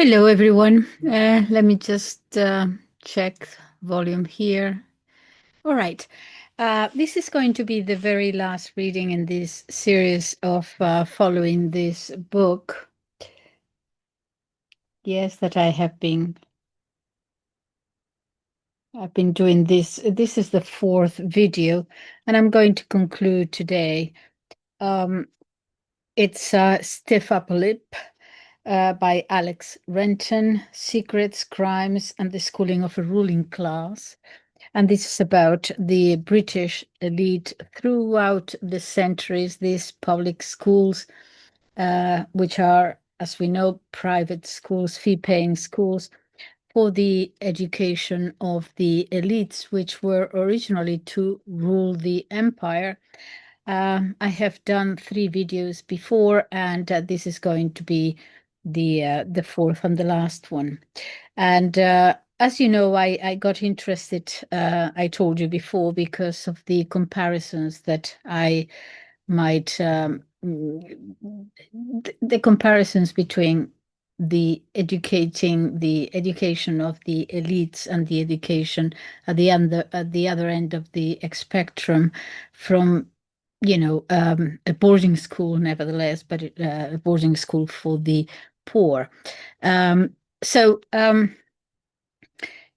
Hello, everyone. Let me just check volume here. All right. This is going to be the very last reading in this series of following this book. Yes, that I've been doing this. This is the fourth video, and I'm going to conclude today. It's Stiff Upper Lip by Alex Renton, Secrets, Crimes, and the Schooling of a Ruling Class. And this is about the British elite throughout the centuries, these public schools, which are, as we know, private schools, fee-paying schools for the education of the elites, which were originally to rule the empire. I have done 3 videos before, and this is going to be the fourth and the last one. And as you know, I got interested, I told you before, because of the comparisons that I might, the comparisons between the education of the elites and the education at the other end of the spectrum, from a boarding school, nevertheless, but a boarding school for the poor. So in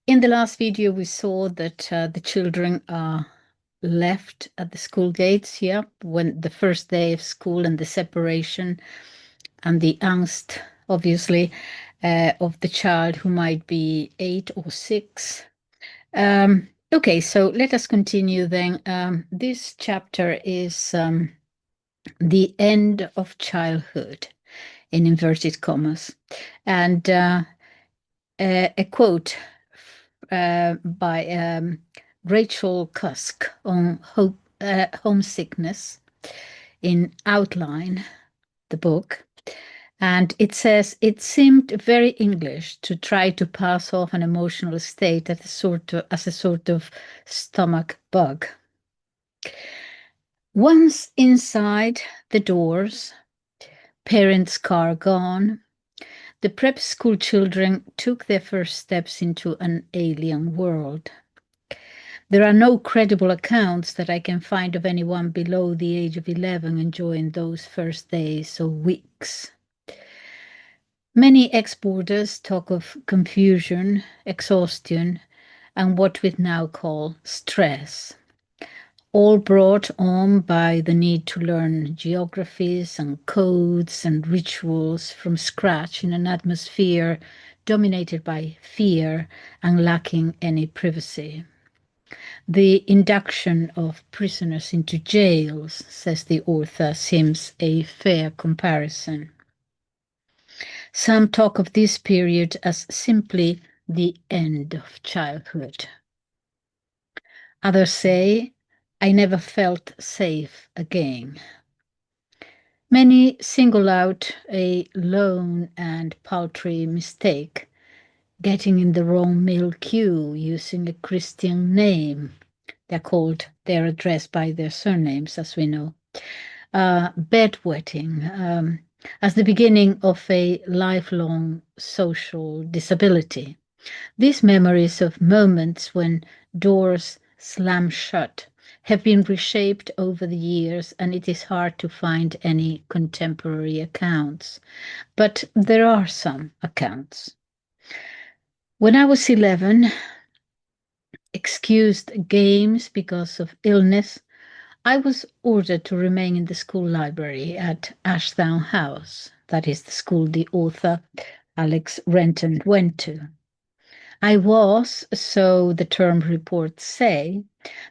the last video, we saw that the children are left at the school gates here when the first day of school, and the separation and the angst, obviously, of the child who might be 8 or 6. Okay, so let us continue then. This chapter is the end of childhood, in inverted commas, and a quote by Rachel Cusk on homesickness in Outline, the book. And it says, it seemed very English to try to pass off an emotional state as a sort of stomach bug. Once inside the doors, parents' car gone, the prep school children took their first steps into an alien world. There are no credible accounts that I can find of anyone below the age of 11 enjoying those first days or weeks. Many ex-boarders talk of confusion, exhaustion, and what we now call stress, all brought on by the need to learn geographies and codes and rituals from scratch in an atmosphere dominated by fear and lacking any privacy. The induction of prisoners into jails, says the author, seems a fair comparison. Some talk of this period as simply the end of childhood. Others say, I never felt safe again. Many single out a lone and paltry mistake, getting in the wrong mail queue using a Christian name. They're addressed by their surnames, as we know. Bedwetting, as the beginning of a lifelong social disability. These memories of moments when doors slam shut have been reshaped over the years, and it is hard to find any contemporary accounts. But there are some accounts. When I was 11, excused games because of illness, I was ordered to remain in the school library at Ashdown House. That is the school the author, Alex Renton, went to. I was, so the term reports say,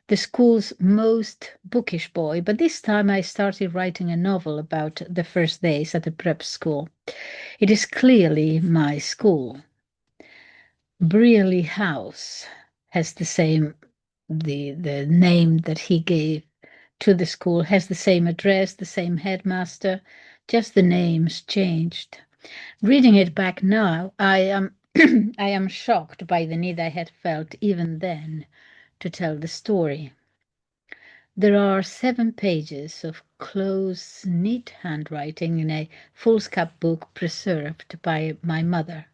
the school's most bookish boy, but this time I started writing a novel about the first days at the prep school. It is clearly my school. Brearley House has the name that he gave to the school, has the same address, the same headmaster, just the names changed. Reading it back now, I am I am shocked by the need I had felt even then to tell the story. There are 7 pages of close, neat handwriting in a foolscap book preserved by my mother.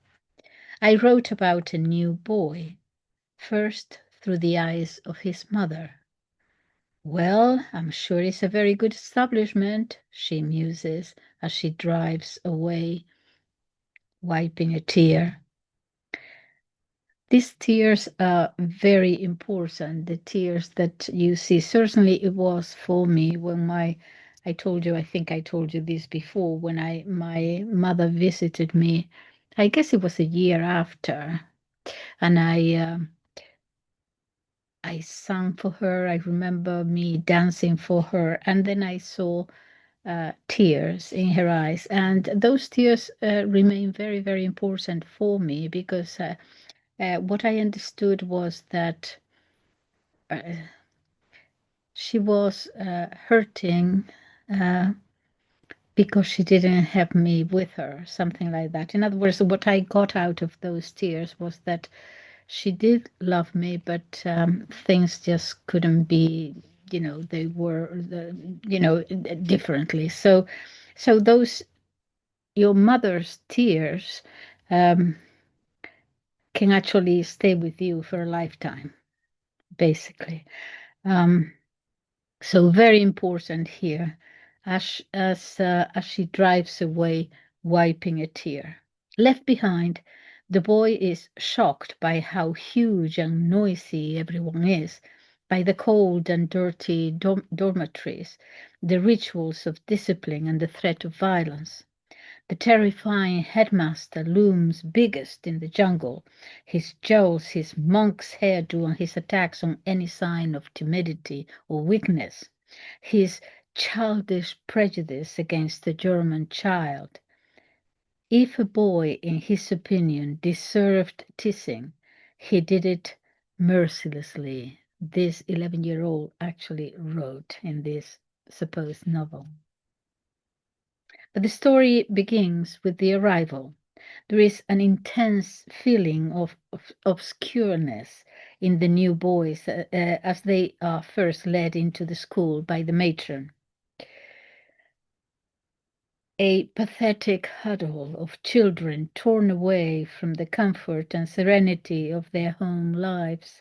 I wrote about a new boy, first through the eyes of his mother. Well, I'm sure it's a very good establishment, she muses as she drives away, wiping a tear. These tears are very important. The tears that you see, certainly it was for me when I told you, I think I told you this before, when my mother visited me. I guess it was a year after, and I sang for her. I remember me dancing for her, and then I saw tears in her eyes, and those tears remain very, very important for me because what I understood was that she was hurting because she didn't have me with her, something like that. In other words, what I got out of those tears was that she did love me, but things just couldn't be, they were, differently. So those, your mother's tears um, can actually stay with you for a lifetime, basically. Um, So very important here, as she drives away, wiping a tear. Left behind, the boy is shocked by how huge and noisy everyone is, by the cold and dirty dormitories, the rituals of discipline and the threat of violence. The terrifying headmaster looms biggest in the jungle, his jowls, his monk's hairdo, and his attacks on any sign of timidity or weakness, his childish prejudice against the German child. If a boy, in his opinion, deserved teasing, he did it mercilessly. This 11-year-old actually wrote in this supposed novel. But the story begins with the arrival. There is an intense feeling of obscureness in the new boys as they are first led into the school by the matron. A pathetic huddle of children torn away from the comfort and serenity of their home lives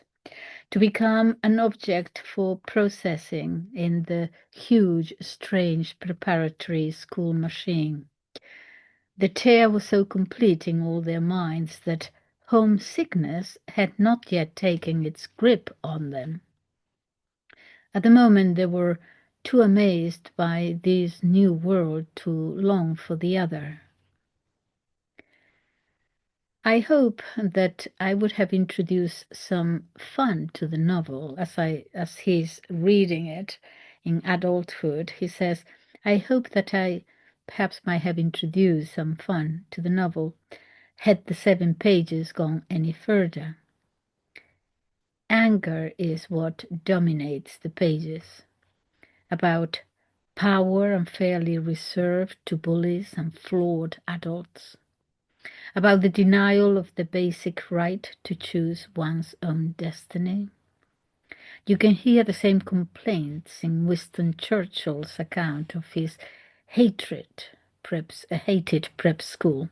to become an object for processing in the huge, strange preparatory school machine. The tear was so complete in all their minds that homesickness had not yet taken its grip on them. At the moment, they were too amazed by this new world to long for the other. I hope that I would have introduced some fun to the novel as he's reading it in adulthood. He says, I hope that I perhaps might have introduced some fun to the novel had the 7 pages gone any further. Anger is what dominates the pages, about power unfairly reserved to bullies and flawed adults, about the denial of the basic right to choose one's own destiny. You can hear the same complaints in Winston Churchill's account of his hated prep school,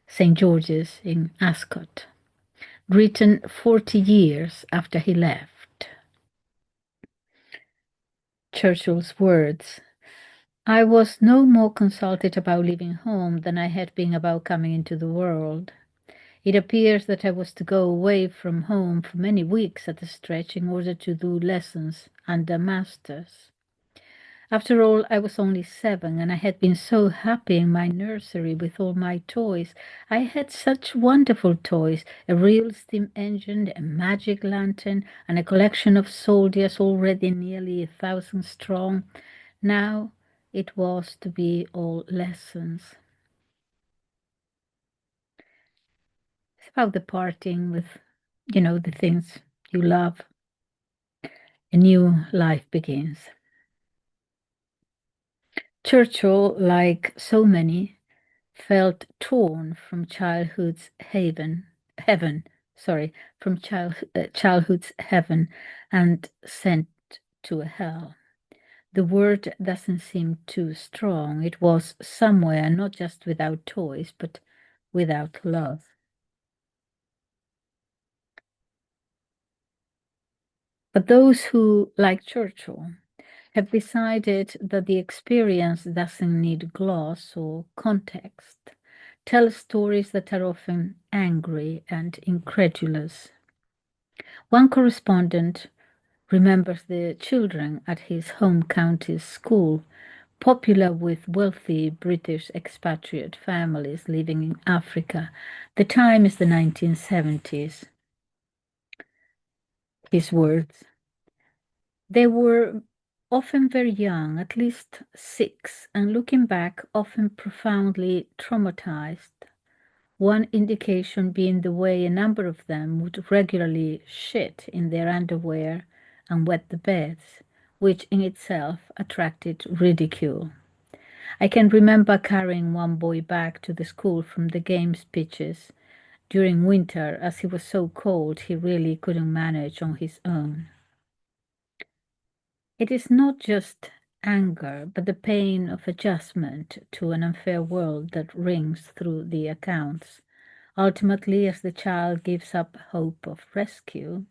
St. George's in Ascot, written 40 years after he left. Churchill's words, I was no more consulted about leaving home than I had been about coming into the world. It appears that I was to go away from home for many weeks at a stretch in order to do lessons under masters. After all, I was only 7, and I had been so happy in my nursery with all my toys. I had such wonderful toys, a real steam engine, a magic lantern, and a collection of soldiers already nearly 1,000 strong. Now it was to be all lessons. It's about the parting with, the things you love. A new life begins. Churchill, like so many, felt torn from childhood's childhood's heaven and sent to a hell. The word doesn't seem too strong. It was somewhere not just without toys, but without love. But those who, like Churchill, have decided that the experience doesn't need gloss or context, tell stories that are often angry and incredulous. One correspondent remembers the children at his home county's school, popular with wealthy British expatriate families living in Africa. The time is the 1970s. His words. They were often very young, at least 6, and looking back, often profoundly traumatized. One indication being the way a number of them would regularly shit in their underwear and wet the beds, which in itself attracted ridicule. I can remember carrying one boy back to the school from the games pitches during winter, as he was so cold he really couldn't manage on his own. It is not just anger, but the pain of adjustment to an unfair world that rings through the accounts. Ultimately, as the child gives up hope of rescue,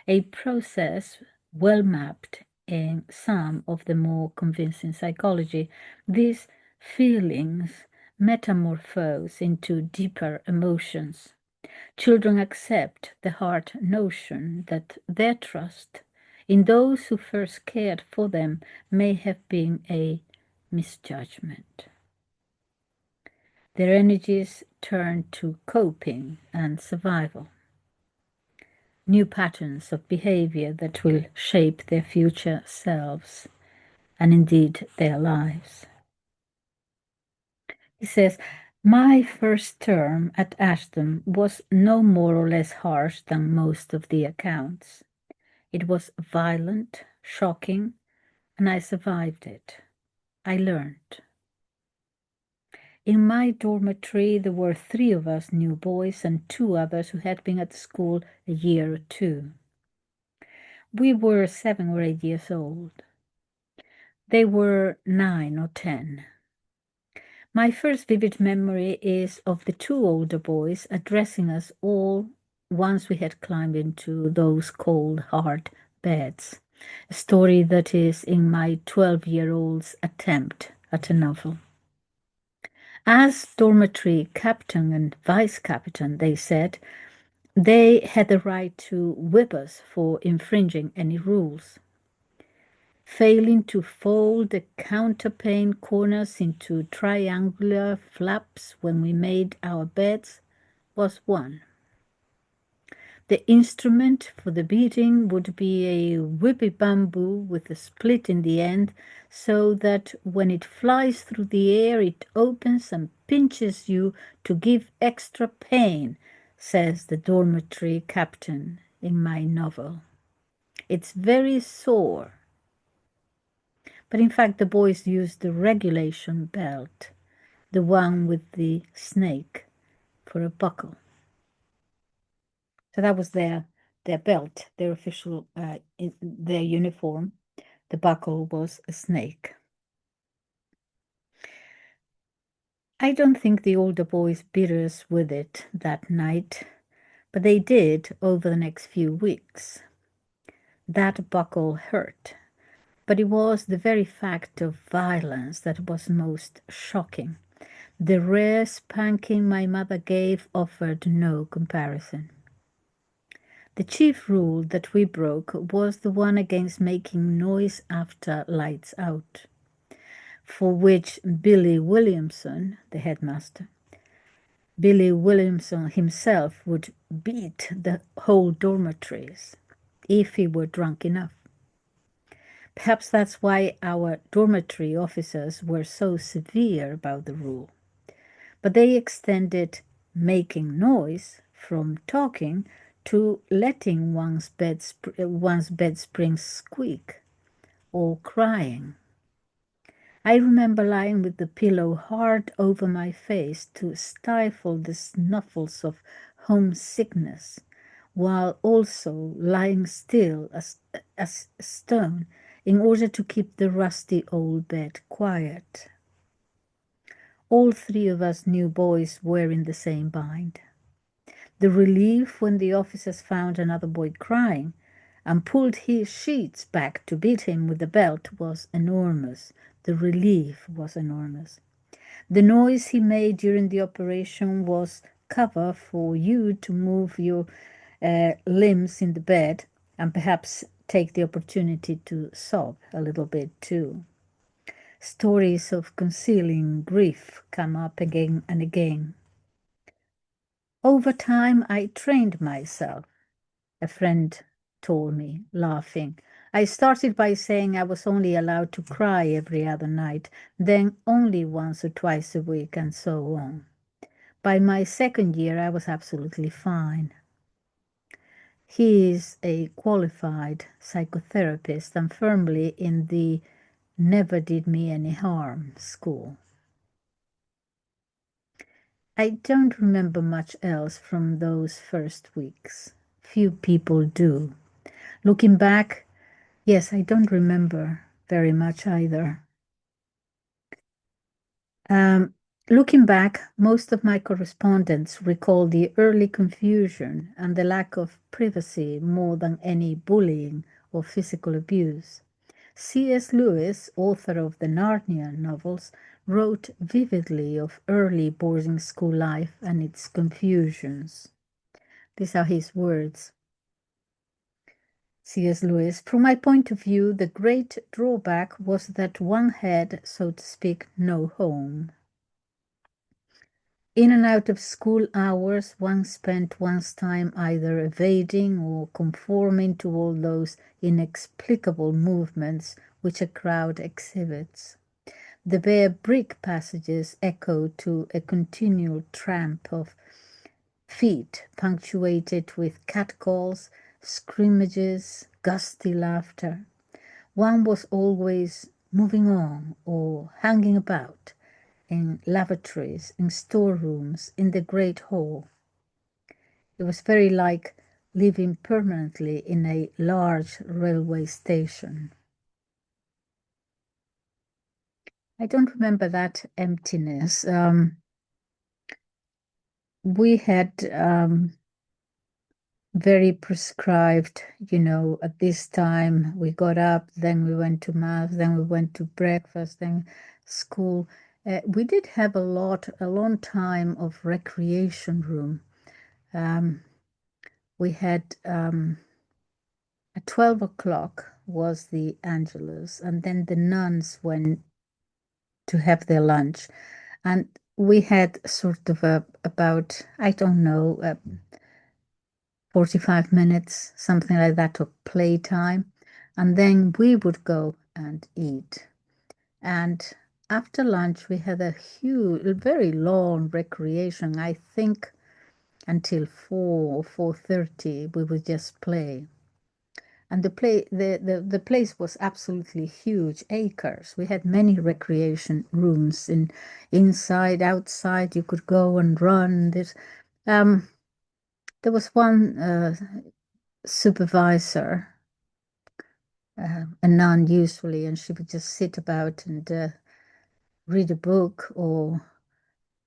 a process well mapped in some of the more convincing psychology, these feelings metamorphose into deeper emotions. Children accept the hard notion that their trust in those who first cared for them may have been a misjudgment. Their energies turn to coping and survival, new patterns of behavior that will shape their future selves and indeed their lives. He says, my first term at Ashton was no more or less harsh than most of the accounts. It was violent, shocking, and I survived it. I learned. In my dormitory, there were 3 of us new boys and 2 others who had been at school a year or 2. We were 7 or 8 years old. They were 9 or 10. My first vivid memory is of the 2 older boys addressing us all once we had climbed into those cold, hard beds. A story that is in my 12-year-old's attempt at a novel. As dormitory captain and vice captain, they said, they had the right to whip us for infringing any rules. Failing to fold the counterpane corners into triangular flaps when we made our beds was one. The instrument for the beating would be a whippy bamboo with a split in the end, so that when it flies through the air, it opens and pinches you to give extra pain, says the dormitory captain in my novel. It's very sore. But in fact, the boys used the regulation belt, the one with the snake, for a buckle. So that was their belt, their official, their uniform. The buckle was a snake. I don't think the older boys beat us with it that night, but they did over the next few weeks. That buckle hurt, but it was the very fact of violence that was most shocking. The rare spanking my mother gave offered no comparison. The chief rule that we broke was the one against making noise after lights out, for which Billy Williamson, the headmaster, Billy Williamson himself would beat the whole dormitories if he were drunk enough. Perhaps that's why our dormitory officers were so severe about the rule. But they extended making noise from talking to letting one's bed springs squeak or crying. I remember lying with the pillow hard over my face to stifle the snuffles of homesickness, while also lying still as a stone in order to keep the rusty old bed quiet. All 3 of us new boys were in the same bind. The relief when the officers found another boy crying and pulled his sheets back to beat him with the belt was enormous. The relief was enormous. The noise he made during the operation was cover for you to move your limbs in the bed and perhaps take the opportunity to sob a little bit too. Stories of concealing grief come up again and again. Over time, I trained myself, a friend told me, laughing. I started by saying I was only allowed to cry every other night, then only once or twice a week, and so on. By my second year, I was absolutely fine. He is a qualified psychotherapist and firmly in the never did me any harm school. I don't remember much else from those first weeks. Few people do. Looking back, yes, I don't remember very much either. Looking back, most of my correspondents recall the early confusion and the lack of privacy more than any bullying or physical abuse. C.S. Lewis, author of the Narnia novels, wrote vividly of early boarding school life and its confusions. These are his words. C.S. Lewis, from my point of view, the great drawback was that one had, so to speak, no home. In and out of school hours, one spent one's time either evading or conforming to all those inexplicable movements which a crowd exhibits. The bare brick passages echoed to a continual tramp of feet, punctuated with catcalls, scrimmages, gusty laughter. One was always moving on or hanging about in lavatories, in storerooms, in the great hall. It was very like living permanently in a large railway station. I don't remember that emptiness. We had very prescribed, at this time we got up, then we went to mass, then we went to breakfast, then school. We did have a long time of recreation room. We had at 12 o'clock was the Angelus, and then the nuns went to have their lunch. And we had sort of about, I don't know, 45 minutes, something like that, of playtime. And then we would go and eat. And after lunch, we had a very long recreation. I think until 4 or 4:30, we would just play. And the place was absolutely huge, acres. We had many recreation rooms inside, outside. You could go and run. There was one supervisor, a nun usually, and she would just sit about and read a book or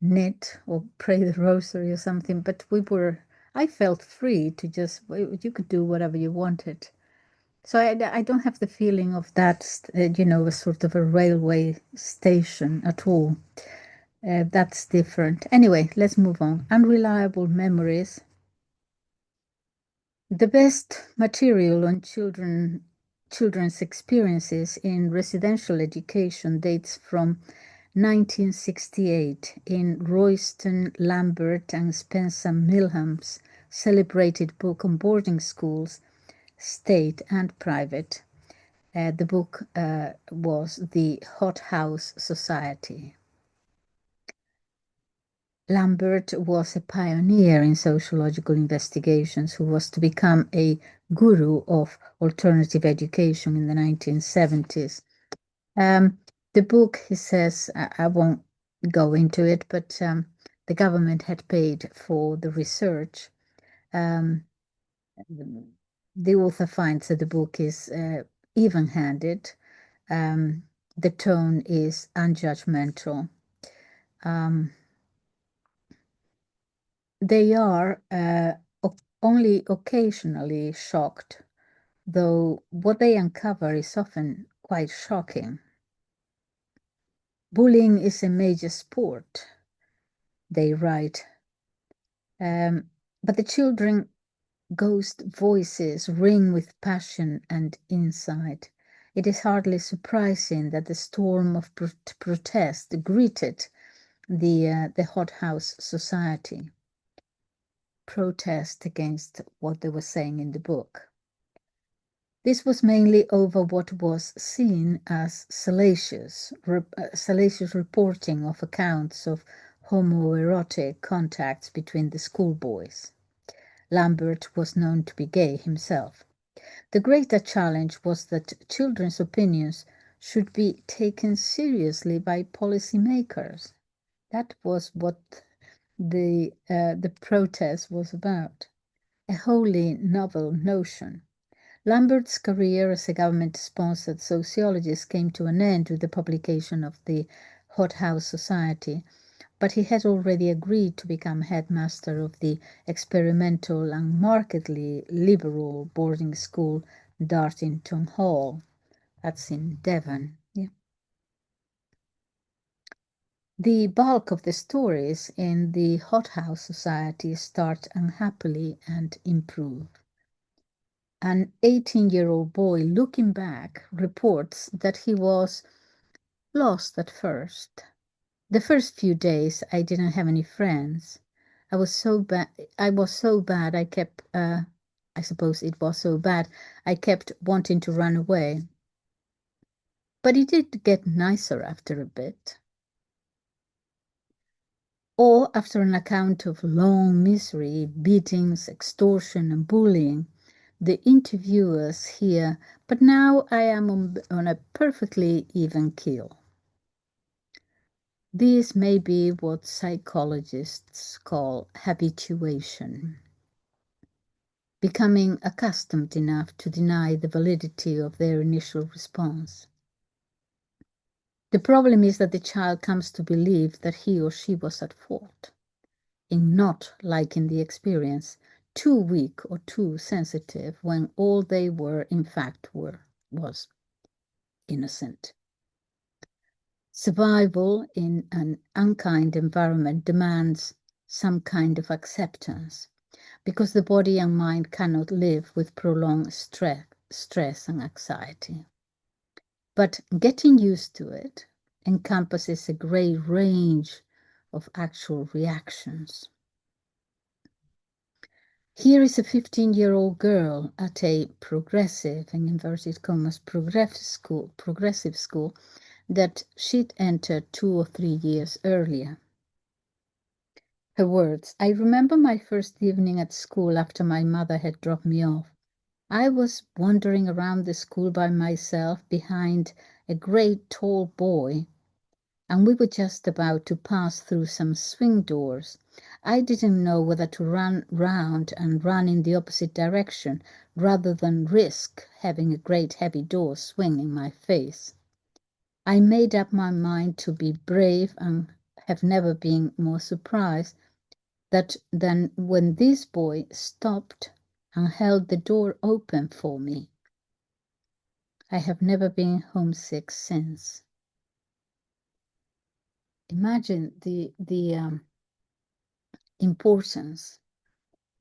knit or pray the rosary or something. But I felt free to just, you could do whatever you wanted. So I don't have the feeling of that, a sort of a railway station at all. That's different. Anyway, let's move on. Unreliable memories. The best material on children's experiences in residential education dates from 1968 in Royston, Lambert, and Spencer Milham's celebrated book on boarding schools, state and private. The book was The Hot House Society. Lambert was a pioneer in sociological investigations who was to become a guru of alternative education in the 1970s. The book, he says, I won't go into it, but the government had paid for the research. The author finds that the book is even-handed. The tone is unjudgmental. They are only occasionally shocked though what they uncover is often quite shocking. Bullying is a major sport, they write, but the children ghost voices ring with passion and insight. It is hardly surprising that the storm of protest greeted the hothouse society. Protest against what they were saying in the book. This was mainly over what was seen as salacious reporting of accounts of homoerotic contacts between the schoolboys. Lambert was known to be gay himself. The greater challenge was that children's opinions should be taken seriously by policymakers. That was what the protest was about. A wholly novel notion. Lambert's career as a government-sponsored sociologist came to an end with the publication of the Hothouse Society, but he had already agreed to become headmaster of the experimental and markedly liberal boarding school Dartington Hall. That's in Devon. Yeah. The bulk of the stories in the Hothouse Society start unhappily and improve. An 18-year-old boy looking back reports that he was lost at first. The first few days I didn't have any friends. I was so bad I kept I suppose it was so bad I kept wanting to run away. But it did get nicer after a bit. Or after an account of long misery, beatings, extortion, and bullying, the interviewers hear, but now I am on a perfectly even keel. This may be what psychologists call habituation, becoming accustomed enough to deny the validity of their initial response. The problem is that the child comes to believe that he or she was at fault, in not liking the experience, too weak or too sensitive, when all they were in fact was innocent. Survival in an unkind environment demands some kind of acceptance, because the body and mind cannot live with prolonged stress and anxiety. But getting used to it encompasses a great range of actual reactions. Here is a 15-year-old girl at a progressive, in inverted commas, progressive school that she'd entered 2 or 3 years earlier. Her words: I remember my first evening at school after my mother had dropped me off. I was wandering around the school by myself behind a great tall boy, and we were just about to pass through some swing doors. I didn't know whether to run round and run in the opposite direction rather than risk having a great heavy door swing in my face. I made up my mind to be brave and have never been more surprised than when this boy stopped and held the door open for me. I have never been homesick since. Imagine the importance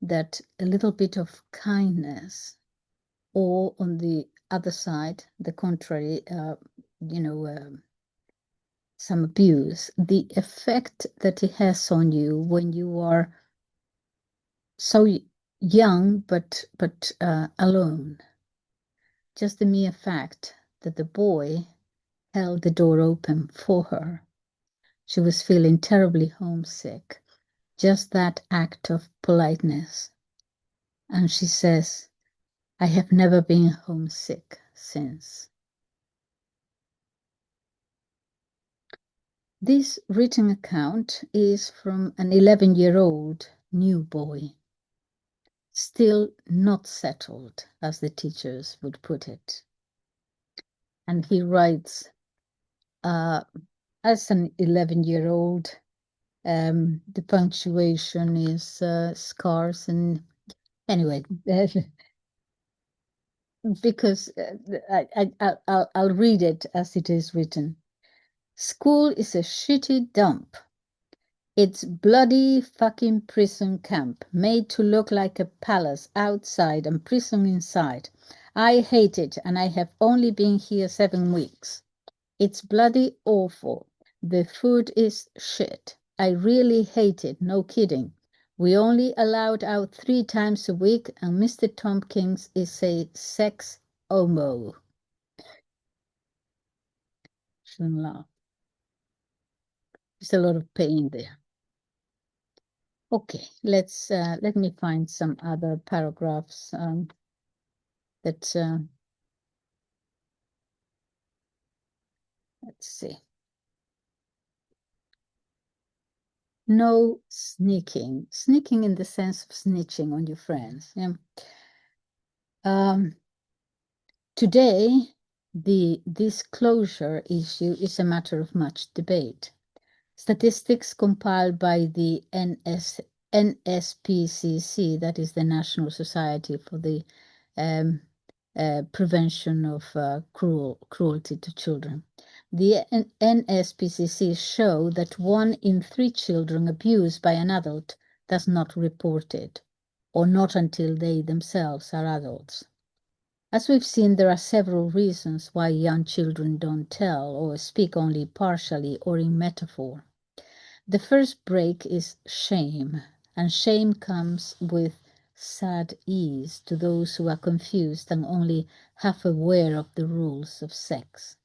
that a little bit of kindness, or on the other side, the contrary, some abuse, the effect that it has on you when you are so young but alone. Just the mere fact that the boy held the door open for her. She was feeling terribly homesick. Just that act of politeness. And she says, I have never been homesick since. This written account is from an 11-year-old new boy, still not settled, as the teachers would put it. And he writes, as an 11-year-old, the punctuation is scarce, and anyway, because I'll read it as it is written. School is a shitty dump. It's bloody fucking prison camp, made to look like a palace outside and prison inside. I hate it, and I have only been here 7 weeks. It's bloody awful. The food is shit. I really hate it, no kidding. We only allowed out 3 times a week, and Mr. Tompkins is a sex homo. Shouldn't laugh. There's a lot of pain there. Okay, let me find some other paragraphs that let's see. No sneaking. Sneaking in the sense of snitching on your friends. Yeah. Today, the disclosure issue is a matter of much debate. Statistics compiled by the NSPCC, that is the National Society for the Prevention of Cruelty to Children. The NSPCC show that 1 in 3 children abused by an adult does not report it, or not until they themselves are adults. As we've seen, there are several reasons why young children don't tell or speak only partially or in metaphor. The first break is shame, and shame comes with sad ease to those who are confused and only half aware of the rules of sex.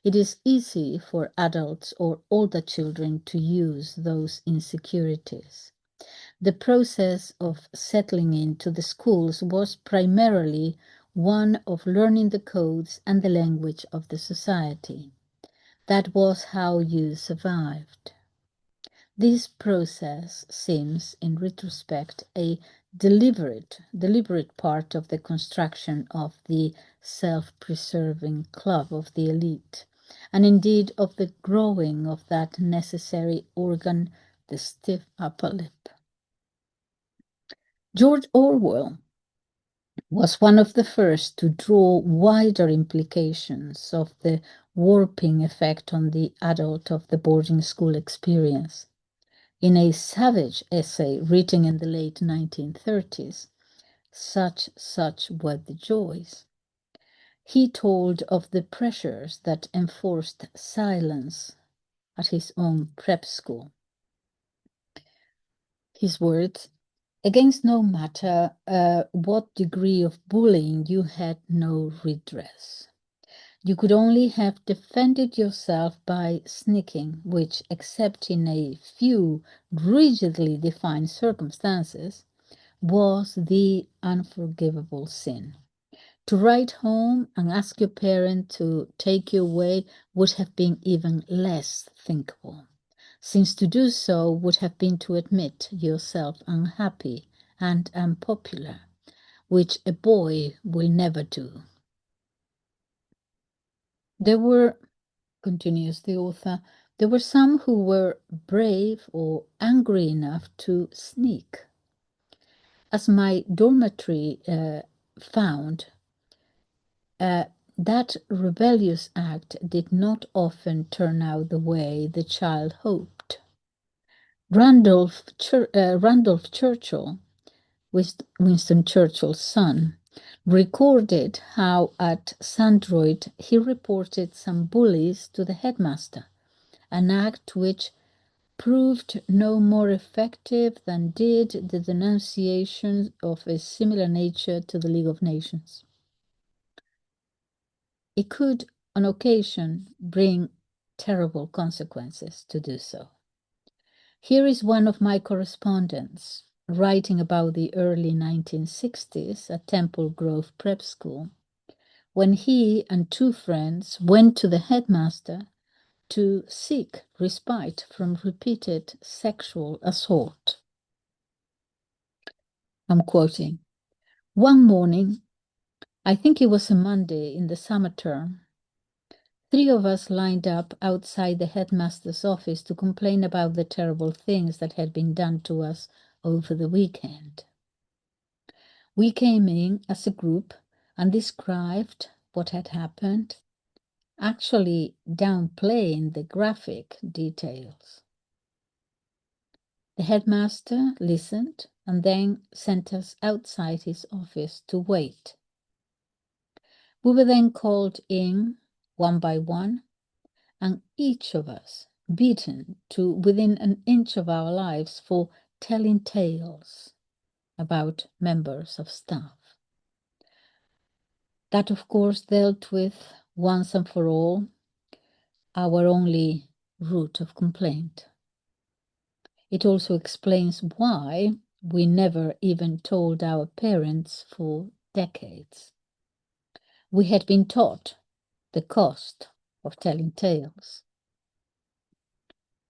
It is easy for adults or older children to use those insecurities. The process of settling into the schools was primarily one of learning the codes and the language of the society. That was how you survived. This process seems, in retrospect, a deliberate part of the construction of the self-preserving club of the elite, and indeed of the growing of that necessary organ, the stiff upper lip. George Orwell was one of the first to draw wider implications of the warping effect on the adult of the boarding school experience. In a savage essay written in the late 1930s, Such Were the Joys, he told of the pressures that enforced silence at his own prep school. His words, against no matter what degree of bullying, you had no redress. You could only have defended yourself by sneaking, which, except in a few rigidly defined circumstances, was the unforgivable sin. To write home and ask your parent to take you away would have been even less thinkable, since to do so would have been to admit yourself unhappy and unpopular, which a boy will never do. There were, continues the author, there were some who were brave or angry enough to sneak. As my dormitory found, that rebellious act did not often turn out the way the child hoped. Randolph Churchill, Winston Churchill's son, recorded how at Sandroyd he reported some bullies to the headmaster, an act which proved no more effective than did the denunciation of a similar nature to the League of Nations. It could, on occasion, bring terrible consequences to do so. Here is one of my correspondents writing about the early 1960s at Temple Grove Prep School, when he and 2 friends went to the headmaster to seek respite from repeated sexual assault. I'm quoting, one morning, I think it was a Monday in the summer term, 3 of us lined up outside the headmaster's office to complain about the terrible things that had been done to us over the weekend. We came in as a group and described what had happened, actually downplaying the graphic details. The headmaster listened and then sent us outside his office to wait. We were then called in one by one, and each of us beaten to within an inch of our lives for telling tales about members of staff. That, of course, dealt with once and for all our only root of complaint. It also explains why we never even told our parents for decades. We had been taught the cost of telling tales.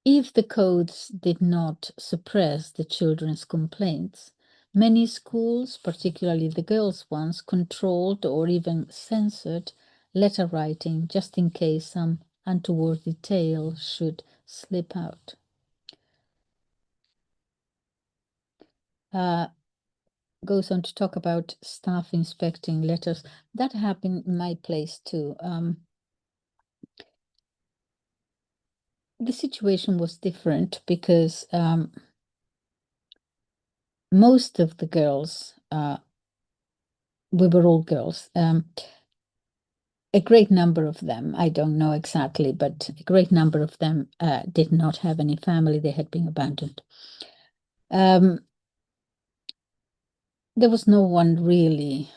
If the codes did not suppress the children's complaints, many schools, particularly the girls' ones, controlled or even censored letter writing just in case some untoward detail should slip out. Goes on to talk about staff inspecting letters. That happened in my place too. The situation was different because most of the girls, we were all girls, a great number of them, I don't know exactly, but a great number of them did not have any family. They had been abandoned. There was no one really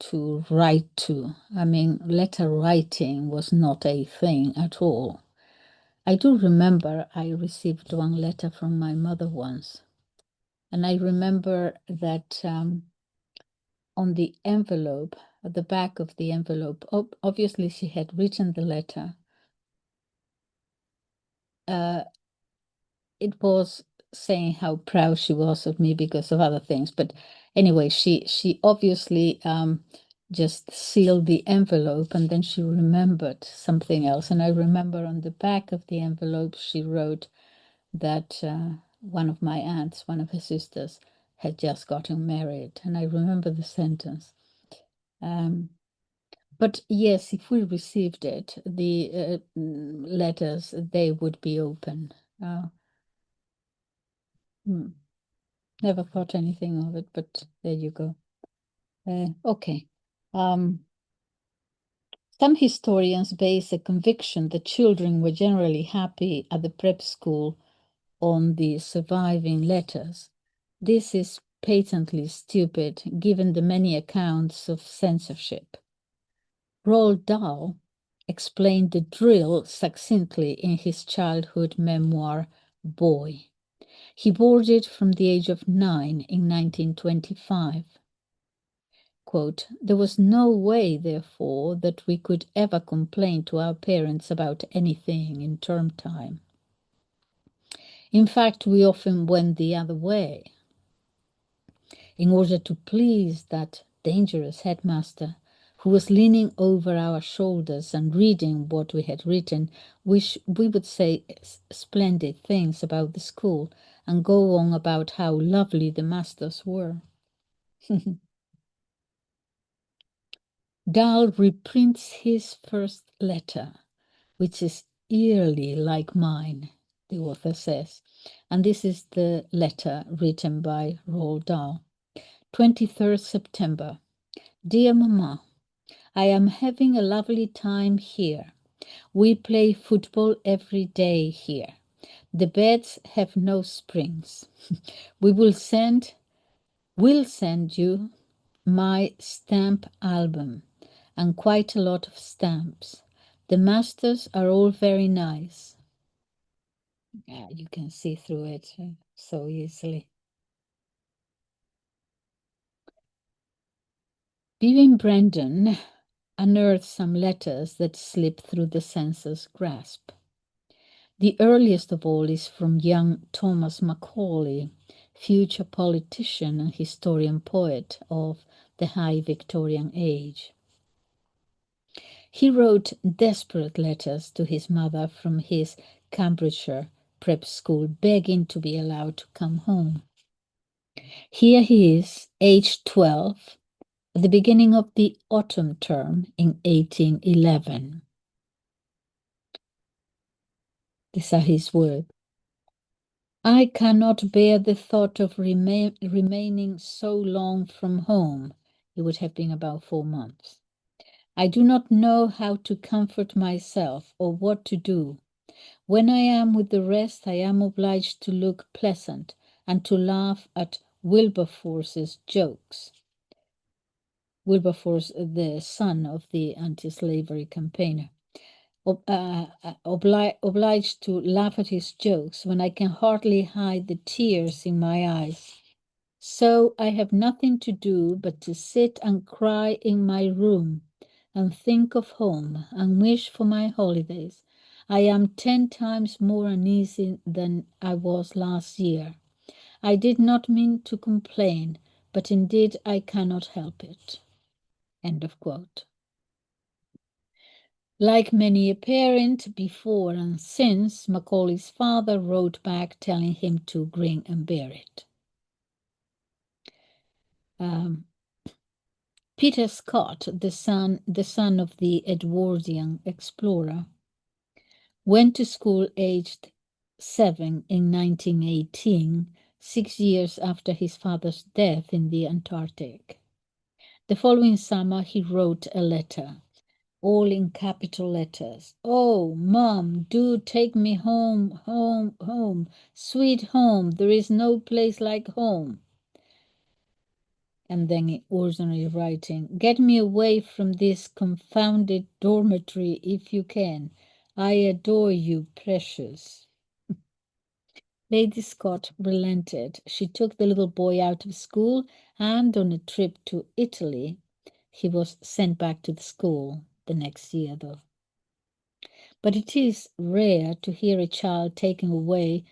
to write to. I mean, letter writing was not a thing at all. I do remember I received one letter from my mother once, and I remember that on the envelope, at the back of the envelope, obviously she had written the letter. It was saying how proud she was of me because of other things, but anyway, she obviously just sealed the envelope, and then she remembered something else. And I remember on the back of the envelope she wrote that one of my aunts, one of her sisters, had just gotten married, and I remember the sentence. But yes, if we received it, the letters, they would be open. Never thought anything of it, but there you go. Okay. Some historians base a conviction that children were generally happy at the prep school on the surviving letters. This is patently stupid, given the many accounts of censorship. Roald Dahl explained the drill succinctly in his childhood memoir, Boy. He boarded from the age of 9 in 1925. Quote, there was no way, therefore, that we could ever complain to our parents about anything in term time. In fact, we often went the other way. In order to please that dangerous headmaster, who was leaning over our shoulders and reading what we had written, we would say splendid things about the school and go on about how lovely the masters were. Dahl reprints his first letter, which is eerily like mine, the author says. And this is the letter written by Roald Dahl. 23rd September. Dear Mama, I am having a lovely time here. We play football every day here. The beds have no springs. We'll send you my stamp album and quite a lot of stamps. The masters are all very nice. Yeah, you can see through it so easily. Vivian Brandon unearthed some letters that slipped through the censor's grasp. The earliest of all is from young Thomas Macaulay, future politician and historian poet of the High Victorian Age. He wrote desperate letters to his mother from his Cambridgeshire prep school, begging to be allowed to come home. Here he is, age 12, At the beginning of the autumn term in 1811. These are his words. I cannot bear the thought of remaining so long from home. It would have been about 4 months. I do not know how to comfort myself or what to do. When I am with the rest, I am obliged to look pleasant and to laugh at Wilberforce's jokes. Wilberforce, the son of the anti-slavery campaigner. Obliged to laugh at his jokes when I can hardly hide the tears in my eyes. So I have nothing to do but to sit and cry in my room and think of home and wish for my holidays. I am 10 times more uneasy than I was last year. I did not mean to complain, but indeed I cannot help it. End of quote. Like many a parent before and since, Macaulay's father wrote back telling him to grin and bear it. Peter Scott, the son of the Edwardian explorer, went to school aged 7 in 1918, 6 years after his father's death in the Antarctic. The following summer, he wrote a letter, all in capital letters. Oh, Mom, do take me home, home, home, sweet home. There is no place like home. And then in ordinary writing, get me away from this confounded dormitory if you can. I adore you, precious. Lady Scott relented. She took the little boy out of school, and on a trip to Italy, he was sent back to the school the next year, though. But it is rare to hear a child taken away,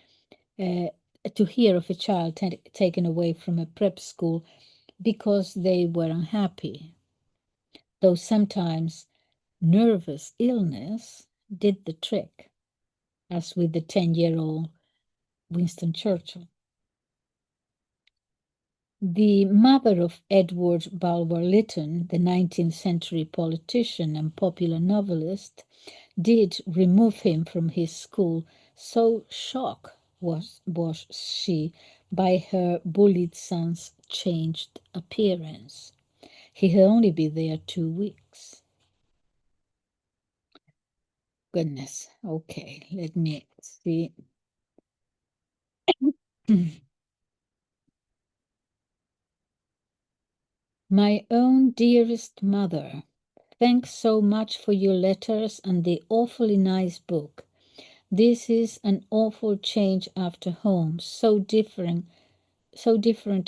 to hear of a child taken away from a prep school because they were unhappy, though sometimes nervous illness did the trick, as with the 10-year-old Winston Churchill. The mother of Edward Bulwer Lytton, the 19th century politician and popular novelist, did remove him from his school, so shocked was she by her bullied son's changed appearance. He had only been there 2 weeks. Goodness. Okay, let me see. My own dearest mother, thanks so much for your letters and the awfully nice book. This is an awful change after home, so different.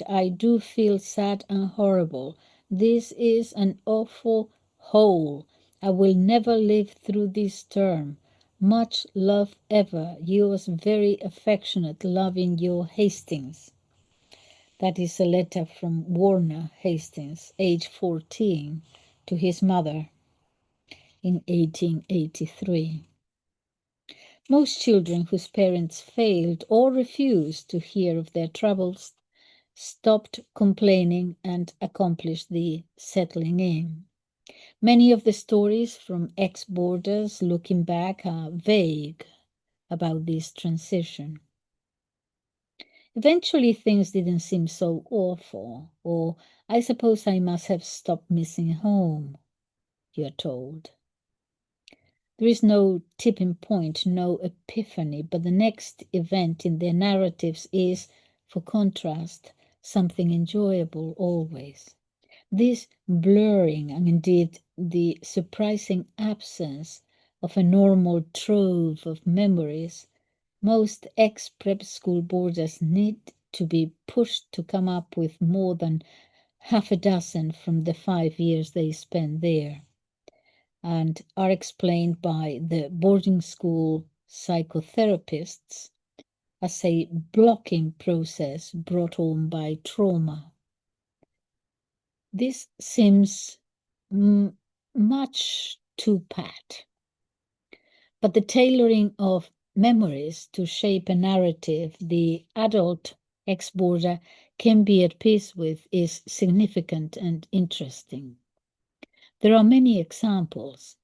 I do feel sad and horrible. This is an awful hole. I will never live through this term. Much love ever. Yours very affectionate, loving, your Hastings. That is a letter from Warner Hastings, age 14, to his mother in 1883. Most children whose parents failed or refused to hear of their troubles stopped complaining and accomplished the settling in. Many of the stories from ex-boarders looking back are vague about this transition. Eventually, things didn't seem so awful, or I suppose I must have stopped missing home, you're told. There is no tipping point, no epiphany, but the next event in their narratives is, for contrast, something enjoyable always. This blurring and indeed the surprising absence of a normal trove of memories, most ex-prep school boarders need to be pushed to come up with more than half a dozen from the 5 years they spend there, and are explained by the boarding school psychotherapists as a blocking process brought on by trauma. This seems much too pat. But the tailoring of memories to shape a narrative, the adult ex-boarder can be at peace with is significant and interesting. There are many examples.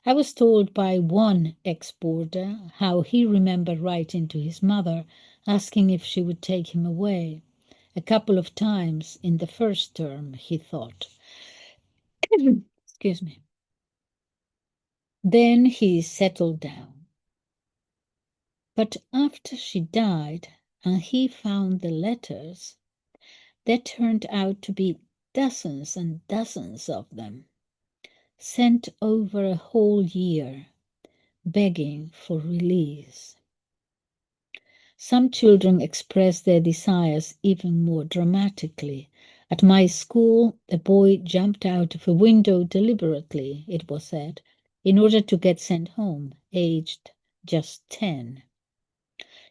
I was told by one ex-boarder how he remembered writing to his mother, asking if she would take him away. A couple of times in the first term, he thought. Excuse me. Then he settled down. But after she died and he found the letters, there turned out to be dozens and dozens of them, sent over a whole year, begging for release. Some children express their desires even more dramatically. At my school, a boy jumped out of a window deliberately, it was said, in order to get sent home, aged just 10.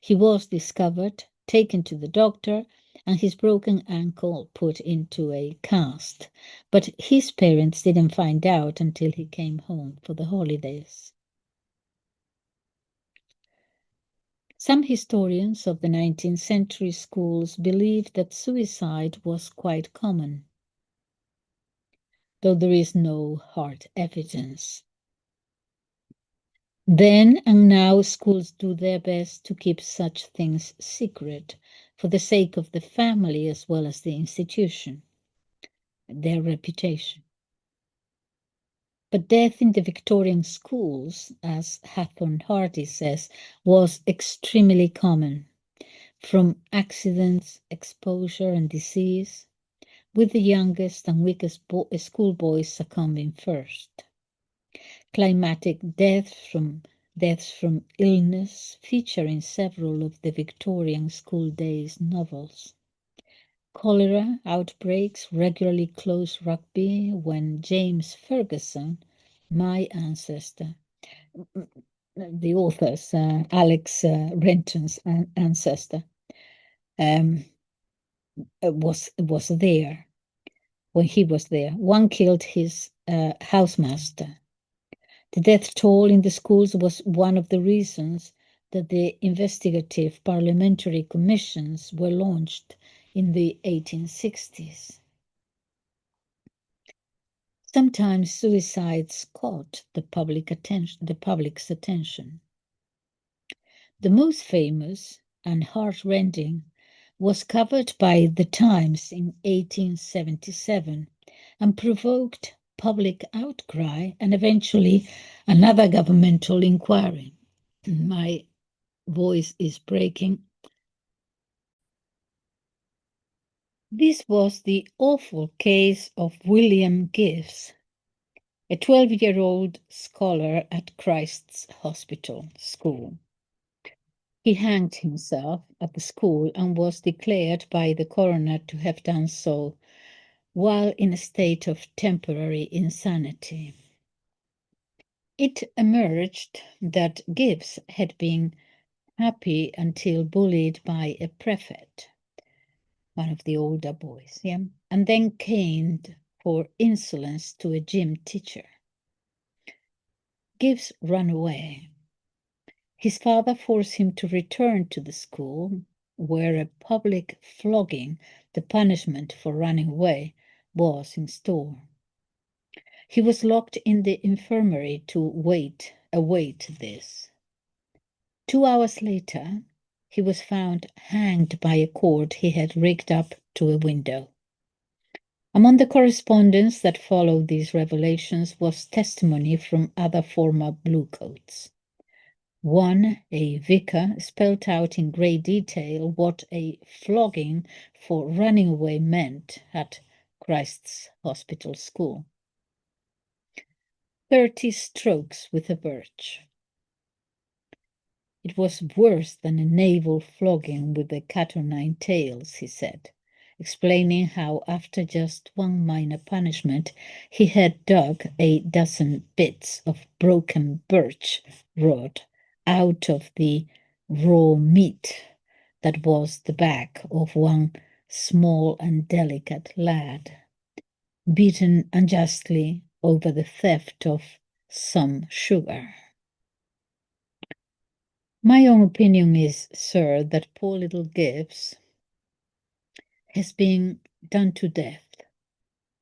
He was discovered, taken to the doctor, and his broken ankle put into a cast. But his parents didn't find out until he came home for the holidays. Some historians of the 19th century schools believed that suicide was quite common, though there is no hard evidence. Then and now, schools do their best to keep such things secret for the sake of the family as well as the institution, their reputation. But death in the Victorian schools, as Hathorne Hardy says, was extremely common, from accidents, exposure, and disease, with the youngest and weakest schoolboys succumbing first. Climatic deaths from illness feature in several of the Victorian school days novels. Cholera outbreaks regularly close Rugby when James Ferguson, my ancestor, the author's Alex Renton's ancestor, was there when he was there. One killed his housemaster. The death toll in the schools was one of the reasons that the investigative parliamentary commissions were launched in the 1860s. Sometimes suicides caught the public's attention. The most famous and heart-rending was covered by The Times in 1877 and provoked public outcry and eventually another governmental inquiry. My voice is breaking. This was the awful case of William Gibbs, a 12-year-old scholar at Christ's Hospital School. He hanged himself at the school and was declared by the coroner to have done so while in a state of temporary insanity. It emerged that Gibbs had been happy until bullied by a prefect, one of the older boys, and then caned for insolence to a gym teacher. Gibbs ran away. His father forced him to return to the school, where a public flogging, the punishment for running away, was in store. He was locked in the infirmary to await this. 2 hours later, he was found hanged by a cord he had rigged up to a window. Among the correspondence that followed these revelations was testimony from other former bluecoats. One, a vicar, spelled out in great detail what a flogging for running away meant at Christ's Hospital School. 30 strokes with a birch. It was worse than a naval flogging with the cat o' nine tails, he said, explaining how after just one minor punishment he had dug a dozen bits of broken birch rod out of the raw meat that was the back of one small and delicate lad, beaten unjustly over the theft of some sugar. My own opinion is, sir, that poor little Gibbs has been done to death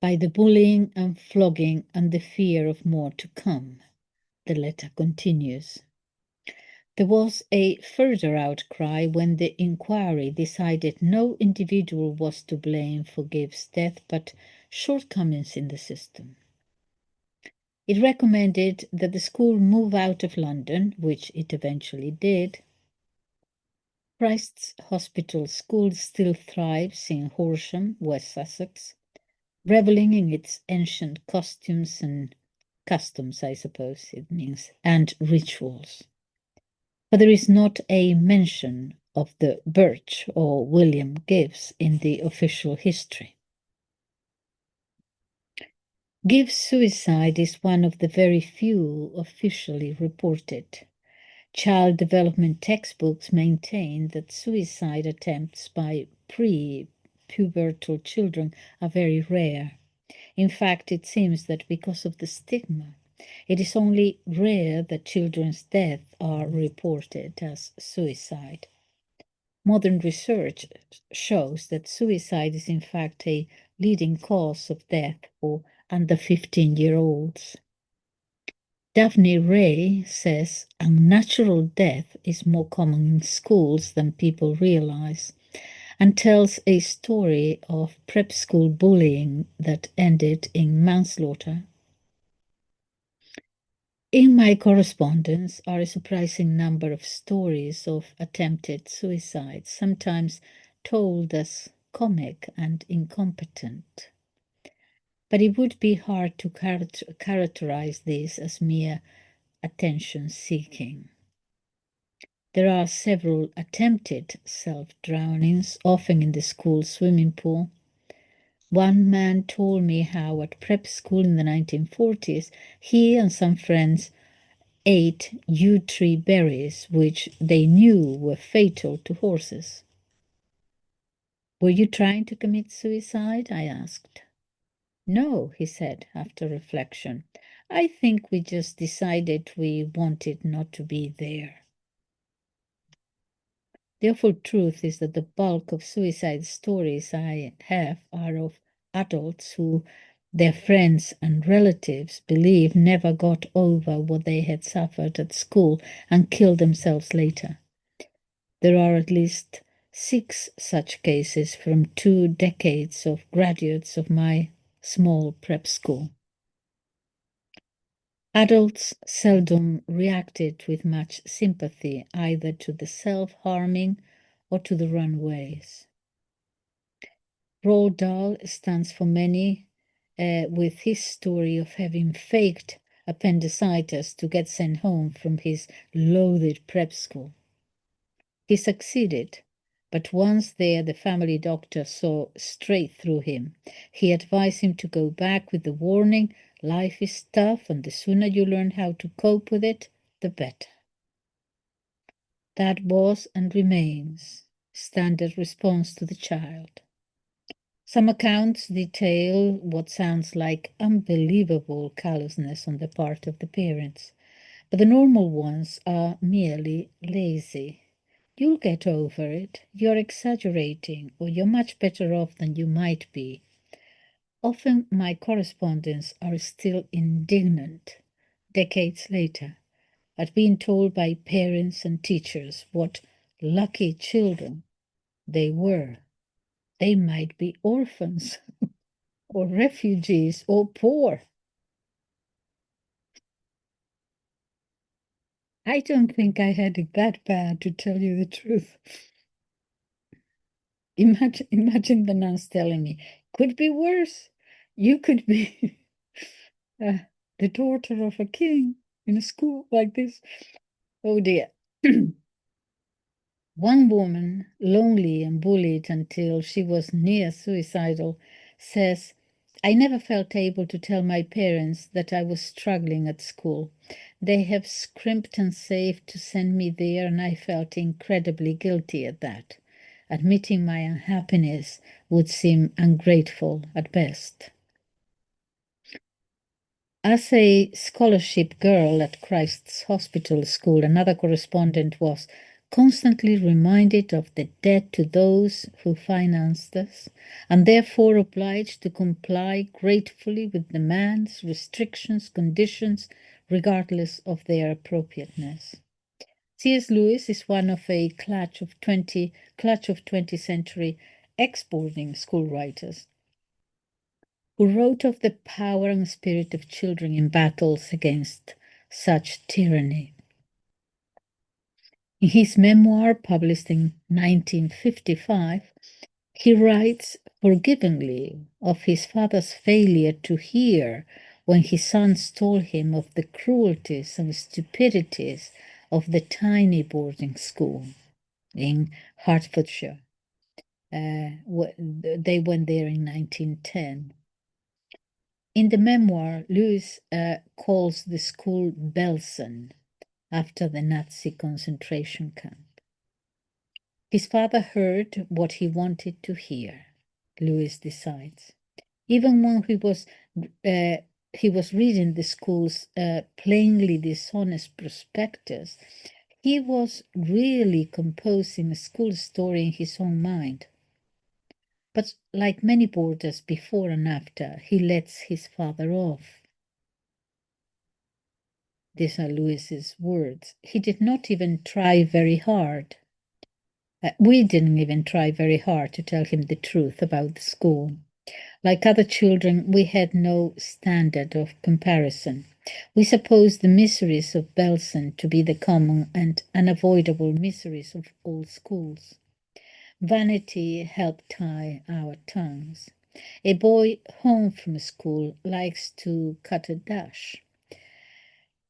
by the bullying and flogging and the fear of more to come. The letter continues. There was a further outcry when the inquiry decided no individual was to blame for Gibbs' death, but shortcomings in the system. It recommended that the school move out of London, which it eventually did. Christ's Hospital School still thrives in Horsham, West Sussex, reveling in its ancient costumes and customs, I suppose it means, and rituals. But there is not a mention of the Birch or William Gibbs in the official history. Gibbs' suicide is one of the very few officially reported. Child development textbooks maintain that suicide attempts by pre-pubertal children are very rare. In fact, it seems that because of the stigma, it is only rare that children's deaths are reported as suicide. Modern research shows that suicide is in fact a leading cause of death for under 15-year-olds. Daphne Ray says unnatural death is more common in schools than people realize, and tells a story of prep school bullying that ended in manslaughter. In my correspondence are a surprising number of stories of attempted suicide, sometimes told as comic and incompetent. But it would be hard to characterize these as mere attention seeking. There are several attempted self-drownings, often in the school swimming pool. One man told me how at prep school in the 1940s, he and some friends ate yew tree berries, which they knew were fatal to horses. Were you trying to commit suicide? I asked. No, he said after reflection. I think we just decided we wanted not to be there. The awful truth is that the bulk of suicide stories I have are of adults who their friends and relatives believe never got over what they had suffered at school and killed themselves later. There are at least 6 such cases from 2 decades of graduates of my small prep school. Adults seldom reacted with much sympathy either to the self-harming or to the runaways. Roald Dahl stands for many with his story of having faked appendicitis to get sent home from his loathed prep school. He succeeded, but once there the family doctor saw straight through him. He advised him to go back with the warning, life is tough and the sooner you learn how to cope with it, the better. That was and remains standard response to the child. Some accounts detail what sounds like unbelievable callousness on the part of the parents, but the normal ones are merely lazy. You'll get over it, you're exaggerating, or you're much better off than you might be. Often my correspondents are still indignant, decades later, at being told by parents and teachers what lucky children they were. They might be orphans or refugees or poor. I don't think I had it that bad, to tell you the truth. Imagine the nuns telling me, could be worse. You could be the daughter of a king in a school like this. Oh dear. One woman, lonely and bullied until she was near suicidal, says, I never felt able to tell my parents that I was struggling at school. They have scrimped and saved to send me there, and I felt incredibly guilty at that. Admitting my unhappiness would seem ungrateful at best. As a scholarship girl at Christ's Hospital School, another correspondent was constantly reminded of the debt to those who financed us, and therefore obliged to comply gratefully with demands, restrictions, conditions, regardless of their appropriateness. C.S. Lewis is one of a clutch of 20th century ex-boarding school writers who wrote of the power and spirit of children in battles against such tyranny. In his memoir, published in 1955, he writes forgivingly of his father's failure to hear when his sons told him of the cruelties and stupidities of the tiny boarding school in Hertfordshire. They went there in 1910. In the memoir, Lewis calls the school Belsen, after the Nazi concentration camp. His father heard what he wanted to hear, Lewis decides. Even when he was reading the school's plainly dishonest prospectus, he was really composing a school story in his own mind. But like many boarders before and after, he lets his father off. These are Lewis's words. He did not even try very hard. We didn't even try very hard to tell him the truth about the school. Like other children, we had no standard of comparison. We supposed the miseries of Belsen to be the common and unavoidable miseries of all schools. Vanity helped tie our tongues. A boy home from school likes to cut a dash.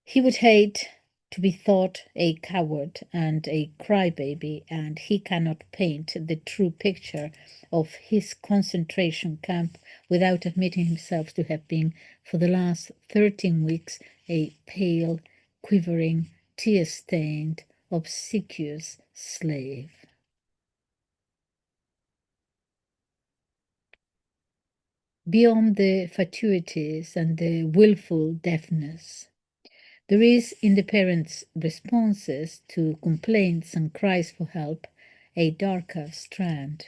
He would hate to be thought a coward and a crybaby, and he cannot paint the true picture of his concentration camp without admitting himself to have been, for the last 13 weeks, a pale, quivering, tear-stained, obsequious slave. Beyond the fatuities and the willful deafness, there is in the parents' responses to complaints and cries for help a darker strand.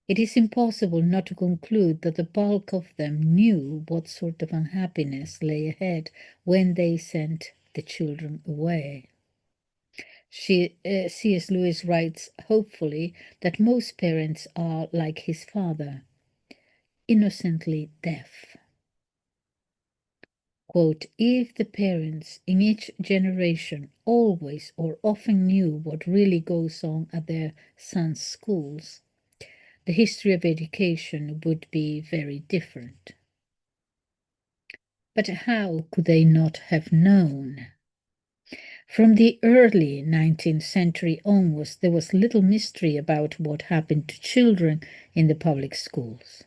It is impossible not to conclude that the bulk of them knew what sort of unhappiness lay ahead when they sent the children away. C.S. Lewis writes hopefully that most parents are like his father, innocently deaf. Quote, if the parents in each generation always or often knew what really goes on at their sons' schools, the history of education would be very different. But how could they not have known? From the early 19th century onwards, there was little mystery about what happened to children in the public schools.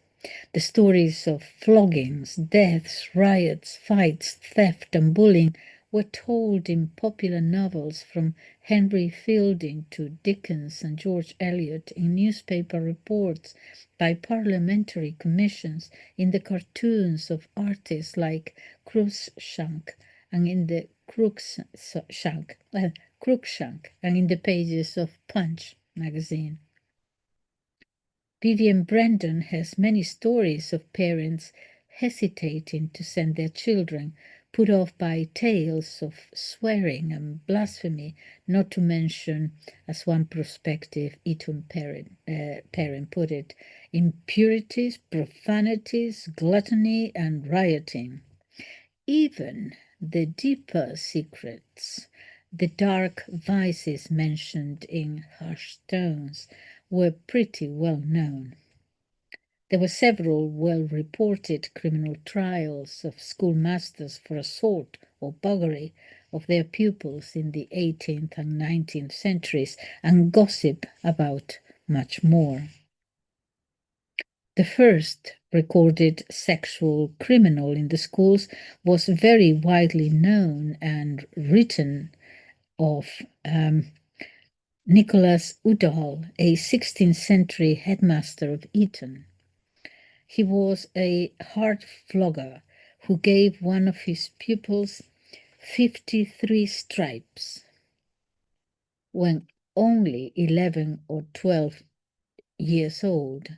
The stories of floggings, deaths, riots, fights, theft, and bullying were told in popular novels from Henry Fielding to Dickens and George Eliot, in newspaper reports, by parliamentary commissions, in the cartoons of artists like Cruikshank, and in the Cruikshank, and in the pages of Punch magazine. Vivian Brendan has many stories of parents hesitating to send their children, put off by tales of swearing and blasphemy, not to mention, as one prospective Eton parent put it, impurities, profanities, gluttony, and rioting. Even the deeper secrets, the dark vices mentioned in Harsh Tones, were pretty well known. There were several well-reported criminal trials of schoolmasters for assault or buggery of their pupils in the 18th and 19th centuries, and gossip about much more. The first recorded sexual criminal in the schools was very widely known and written of Nicholas Udall, a 16th century headmaster of Eton. He was a hard flogger who gave one of his pupils 53 stripes. when only 11 or 12 years old,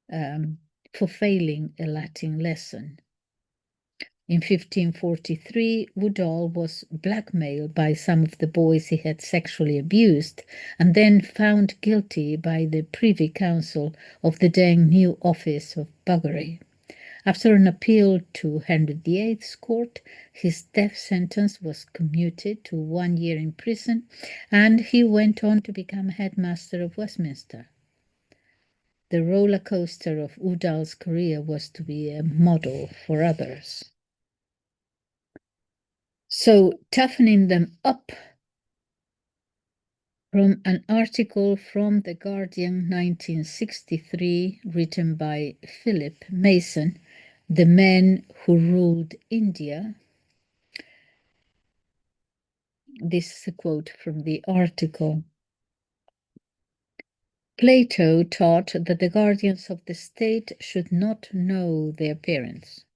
for failing a Latin lesson. In 1543, Woodall was blackmailed by some of the boys he had sexually abused and then found guilty by the Privy Council of the then new office of buggery. After an appeal to Henry VIII's court, his death sentence was commuted to 1 year in prison, and he went on to become headmaster of Westminster. The roller coaster of Woodall's career was to be a model for others. So, toughening them up, from an article from The Guardian 1963 written by Philip Mason, The Men Who Ruled India. This is a quote from the article. Plato taught that the guardians of the state should not know their parents.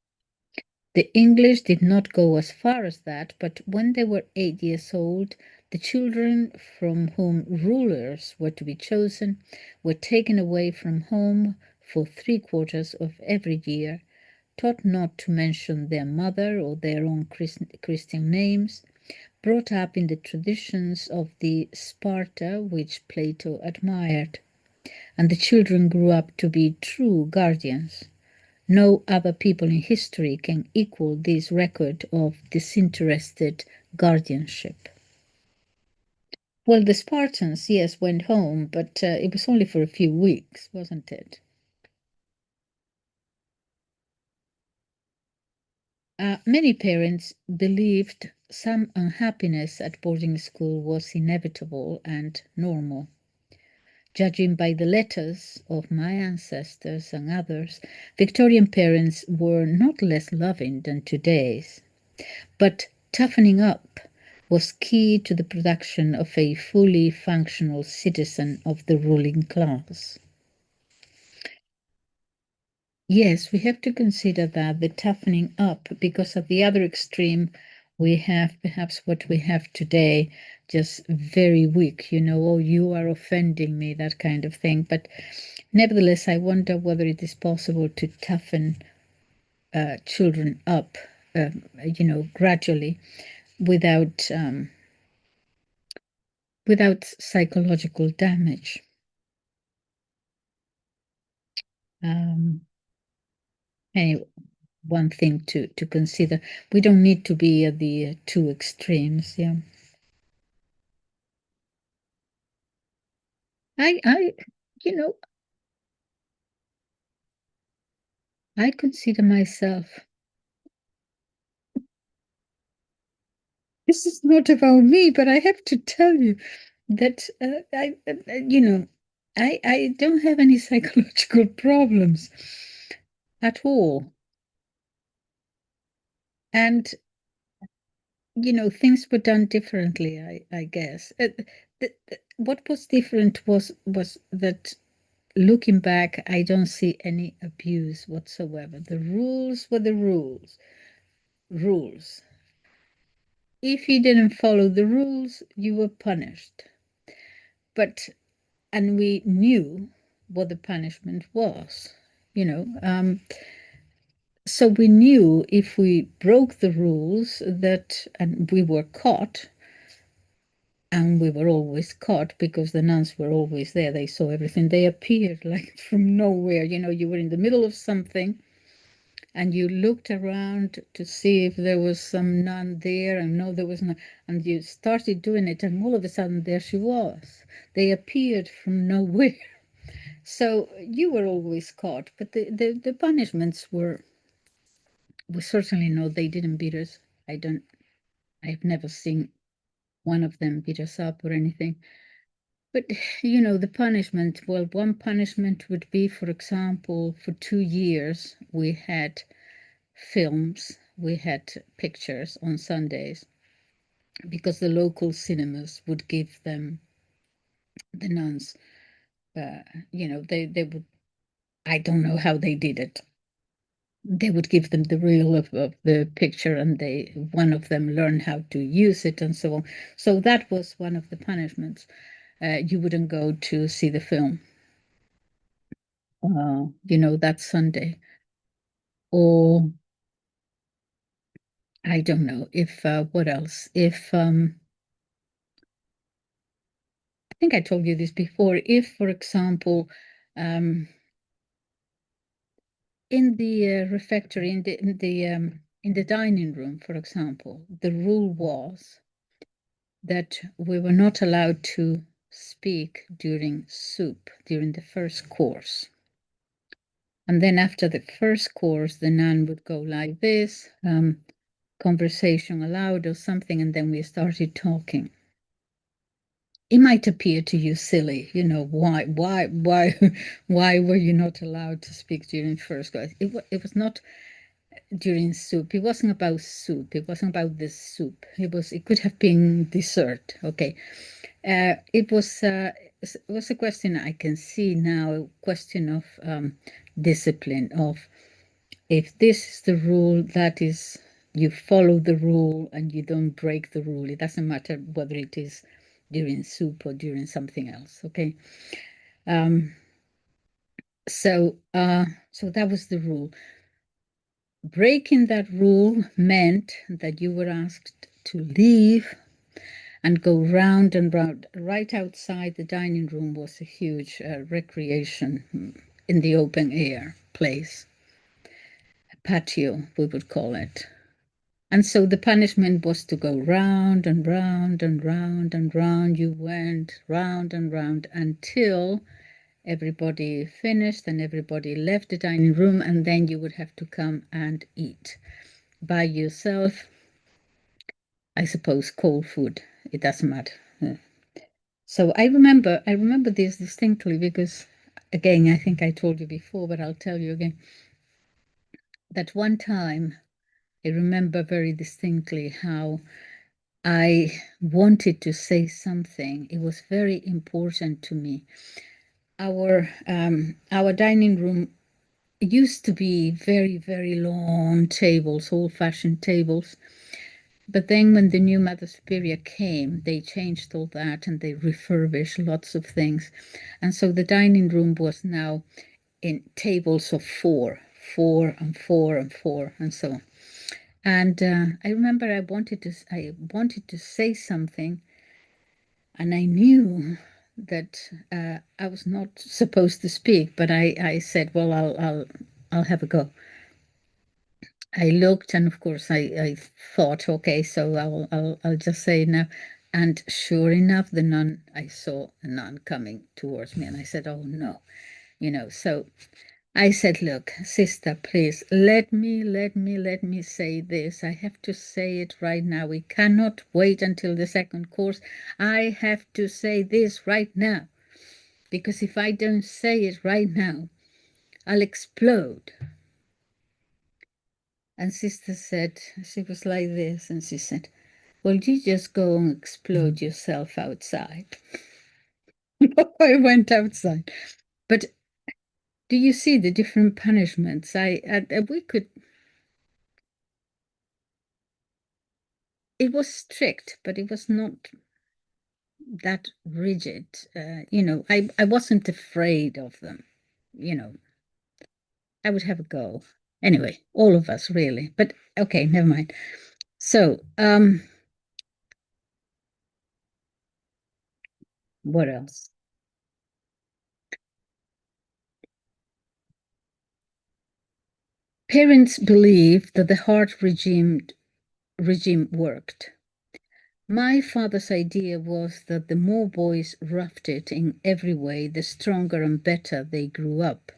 The English did not go as far as that, but when they were 8 years old, the children from whom rulers were to be chosen were taken away from home for 3/4 of every year, taught not to mention their mother or their own Christian names, brought up in the traditions of the Sparta which Plato admired, and the children grew up to be true guardians. No other people in history can equal this record of disinterested guardianship. Well, the Spartans, yes, went home, but it was only for a few weeks, wasn't it? Many parents believed some unhappiness at boarding school was inevitable and normal. Judging by the letters of my ancestors and others, Victorian parents were not less loving than today's. But toughening up was key to the production of a fully functional citizen of the ruling class. Yes, we have to consider that the toughening up, because at the other extreme, we have perhaps what we have today, just very weak, oh, you are offending me, that kind of thing. But nevertheless, I wonder whether it is possible to toughen children up, gradually without psychological damage. Anyway, one thing to consider. We don't need to be at the two extremes. Yeah. I, you know, I consider myself. This is not about me, but I have to tell you that I don't have any psychological problems at all, and things were done differently. I guess what was different was that. Looking back, I don't see any abuse whatsoever. The rules were the rules. Rules. If you didn't follow the rules, you were punished. And we knew what the punishment was, so we knew if we broke the rules and we were caught, and we were always caught because the nuns were always there. They saw everything. They appeared like from nowhere. You were in the middle of something and you looked around to see if there was some nun there, and no, there was not. And you started doing it, and all of a sudden, there she was. They appeared from nowhere. So you were always caught, but the punishments were, we certainly know they didn't beat us. I've never seen one of them beat us up or anything. But, the punishment, well, one punishment would be, for example, for 2 years, we had films, we had pictures on Sundays, because the local cinemas would give them, the nuns, they would, I don't know how they did it. they would give them the reel of the picture, and one of them learned how to use it and so on. So that was one of the punishments. You wouldn't go to see the film, that Sunday. Or I don't know if what else? If I think I told you this before. If, for example, in the refectory, in the dining room, for example, the rule was that we were not allowed to speak during soup, during the first course. And then after the first course, the nun would go like this, conversation aloud or something, and then we started talking. It might appear to you silly, why, why were you not allowed to speak during first course? It was not during soup. It wasn't about soup. It wasn't about the soup. It could have been dessert. Okay. It was a question I can see now, a question of discipline, of if this is the rule, that is, you follow the rule and you don't break the rule. It doesn't matter whether it is during soup or during something else. Okay. So that was the rule. Breaking that rule meant that you were asked to leave and go round and round. Right outside the dining room was a huge recreation in the open air place, a patio, we would call it. And so the punishment was to go round and round and round and round. You went round and round until everybody finished and everybody left the dining room, and then you would have to come and eat by yourself. I suppose cold food. It doesn't matter. So I remember this distinctly because, again, I think I told you before, but I'll tell you again, that one time I remember very distinctly how I wanted to say something. It was very important to me. Our dining room used to be very, very long tables, old-fashioned tables. But then when the new Mother Superior came, they changed all that and they refurbished lots of things. And so the dining room was now in tables of four and four and four and so on. And I remember I wanted to say something, and I knew that I was not supposed to speak, but I said, well, I'll have a go. I looked, and of course I thought, okay, so I'll just say it now. And sure enough, I saw a nun coming towards me, and I said, oh no, so I said, look, sister, please, let me say this. I have to say it right now. We cannot wait until the second course. I have to say this right now, because if I don't say it right now, I'll explode. And sister said, she was like this, and she said, well, you just go and explode yourself outside. I went outside. But do you see the different punishments? We could, it was strict, but it was not that rigid. I wasn't afraid of them. I would have a go. Anyway, all of us really. But okay, never mind. So, what else? Parents believed that the Hart regime worked. My father's idea was that the more boys roughed it in every way, the stronger and better they grew up,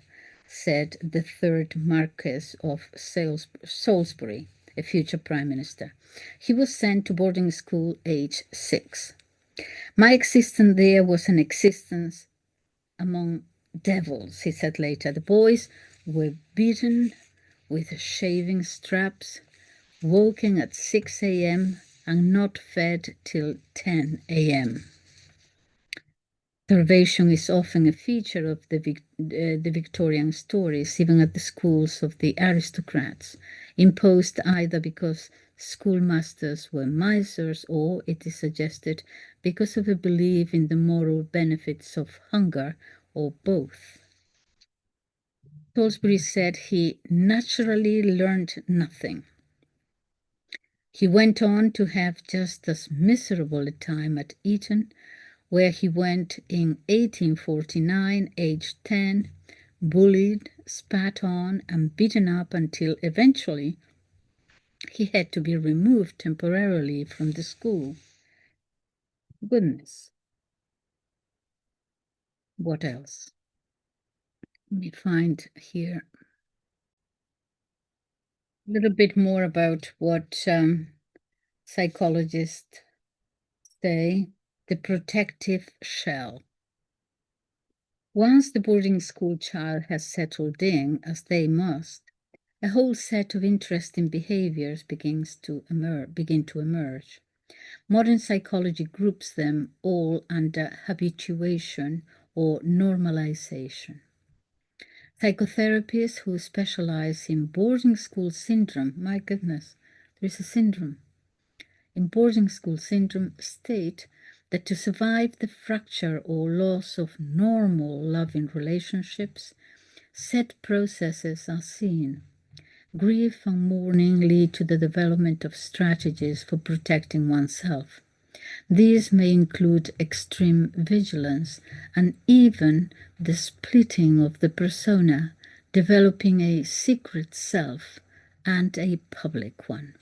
said the third Marquess of Salisbury, a future Prime Minister. He was sent to boarding school age 6. My existence there was an existence among devils, he said later. The boys were beaten with shaving straps, woken at 6 a.m. and not fed till 10 a.m. Starvation is often a feature of the Victorian stories, even at the schools of the aristocrats, imposed either because schoolmasters were misers or, it is suggested, because of a belief in the moral benefits of hunger, or both. Salisbury said he naturally learned nothing. He went on to have just as miserable a time at Eton, where he went in 1849, aged 10, bullied, spat on, and beaten up until eventually he had to be removed temporarily from the school. Goodness. What else? Let me find here a little bit more about what psychologists say. The protective shell. Once the boarding school child has settled in, as they must, a whole set of interesting behaviors begin to emerge. Modern psychology groups them all under habituation or normalization. Psychotherapists who specialize in boarding school syndrome, my goodness, there is a syndrome, in boarding school syndrome, state that to survive the fracture or loss of normal loving relationships, set processes are seen. Grief and mourning lead to the development of strategies for protecting oneself. These may include extreme vigilance and even the splitting of the persona, developing a secret self and a public one.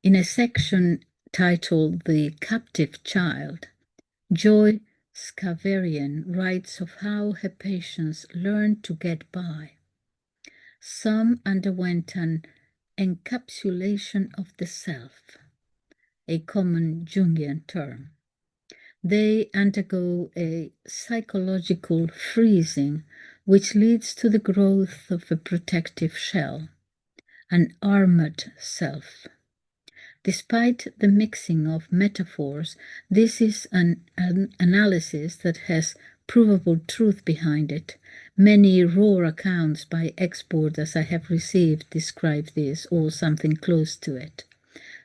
In a section titled The Captive Child, Joy Scaverian writes of how her patients learned to get by. Some underwent an encapsulation of the self, a common Jungian term. They undergo a psychological freezing, which leads to the growth of a protective shell, an armored self. Despite the mixing of metaphors, this is an analysis that has provable truth behind it. Many raw accounts by ex-boarders I have received describe this or something close to it.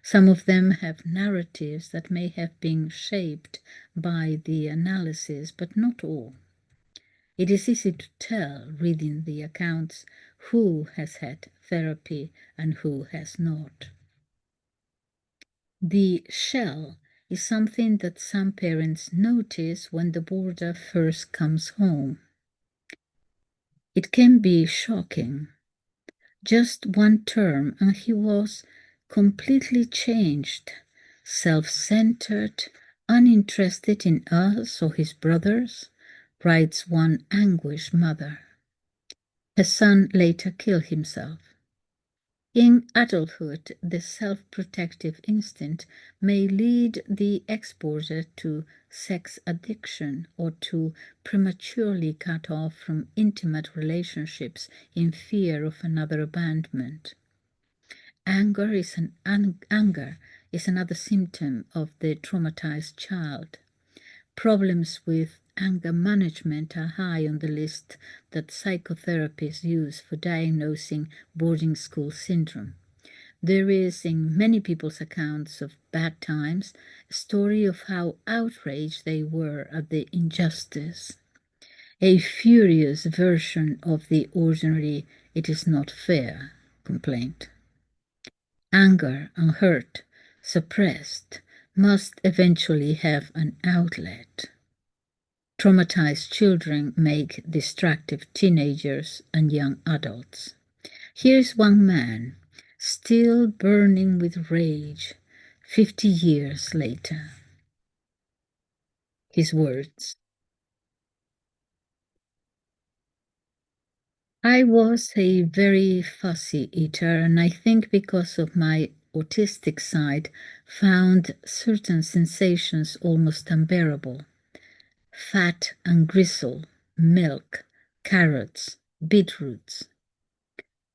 Some of them have narratives that may have been shaped by the analysis, but not all. It is easy to tell, reading the accounts, who has had therapy and who has not. The shell is something that some parents notice when the boarder first comes home. It can be shocking. Just one term and he was completely changed, self-centered, uninterested in us or his brothers, writes one anguished mother. Her son later killed himself. In adulthood, the self-protective instinct may lead the exporter to sex addiction or to prematurely cut off from intimate relationships in fear of another abandonment. Anger is another symptom of the traumatized child. Problems with anger management are high on the list that psychotherapists use for diagnosing boarding school syndrome. There is, in many people's accounts of bad times, a story of how outraged they were at the injustice. A furious version of the ordinary "it is not fair" complaint. Anger and hurt, suppressed, must eventually have an outlet. Traumatized children make destructive teenagers and young adults. Here's one man, still burning with rage 50 years later. His words: I was a very fussy eater, and I think because of my autistic side, found certain sensations almost unbearable. Fat and gristle, milk, carrots, beetroots.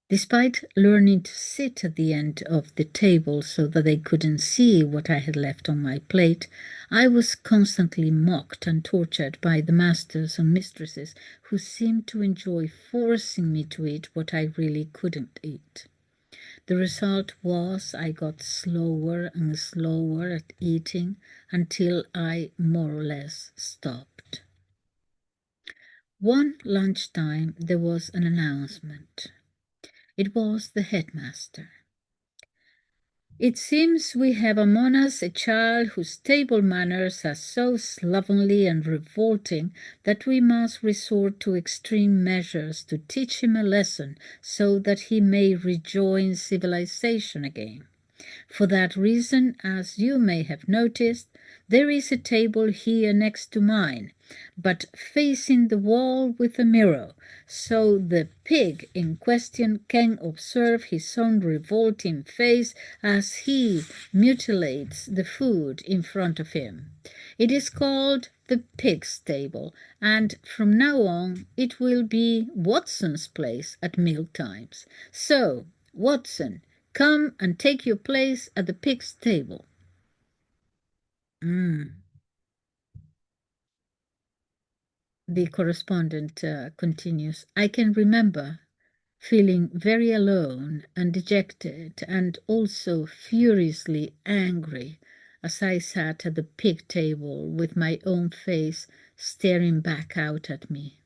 Despite learning to sit at the end of the table so that they couldn't see what I had left on my plate, I was constantly mocked and tortured by the masters and mistresses who seemed to enjoy forcing me to eat what I really couldn't eat. The result was I got slower and slower at eating until I more or less stopped. One lunchtime there was an announcement. It was the headmaster. It seems we have among us a child whose table manners are so slovenly and revolting that we must resort to extreme measures to teach him a lesson so that he may rejoin civilization again. For that reason, as you may have noticed, there is a table here next to mine, but facing the wall with a mirror, so the pig in question can observe his own revolting face as he mutilates the food in front of him. It is called the pig's table, and from now on it will be Watson's place at meal times. So, Watson, come and take your place at the pig's table. The correspondent continues, I can remember feeling very alone and dejected and also furiously angry as I sat at the pig table with my own face staring back out at me.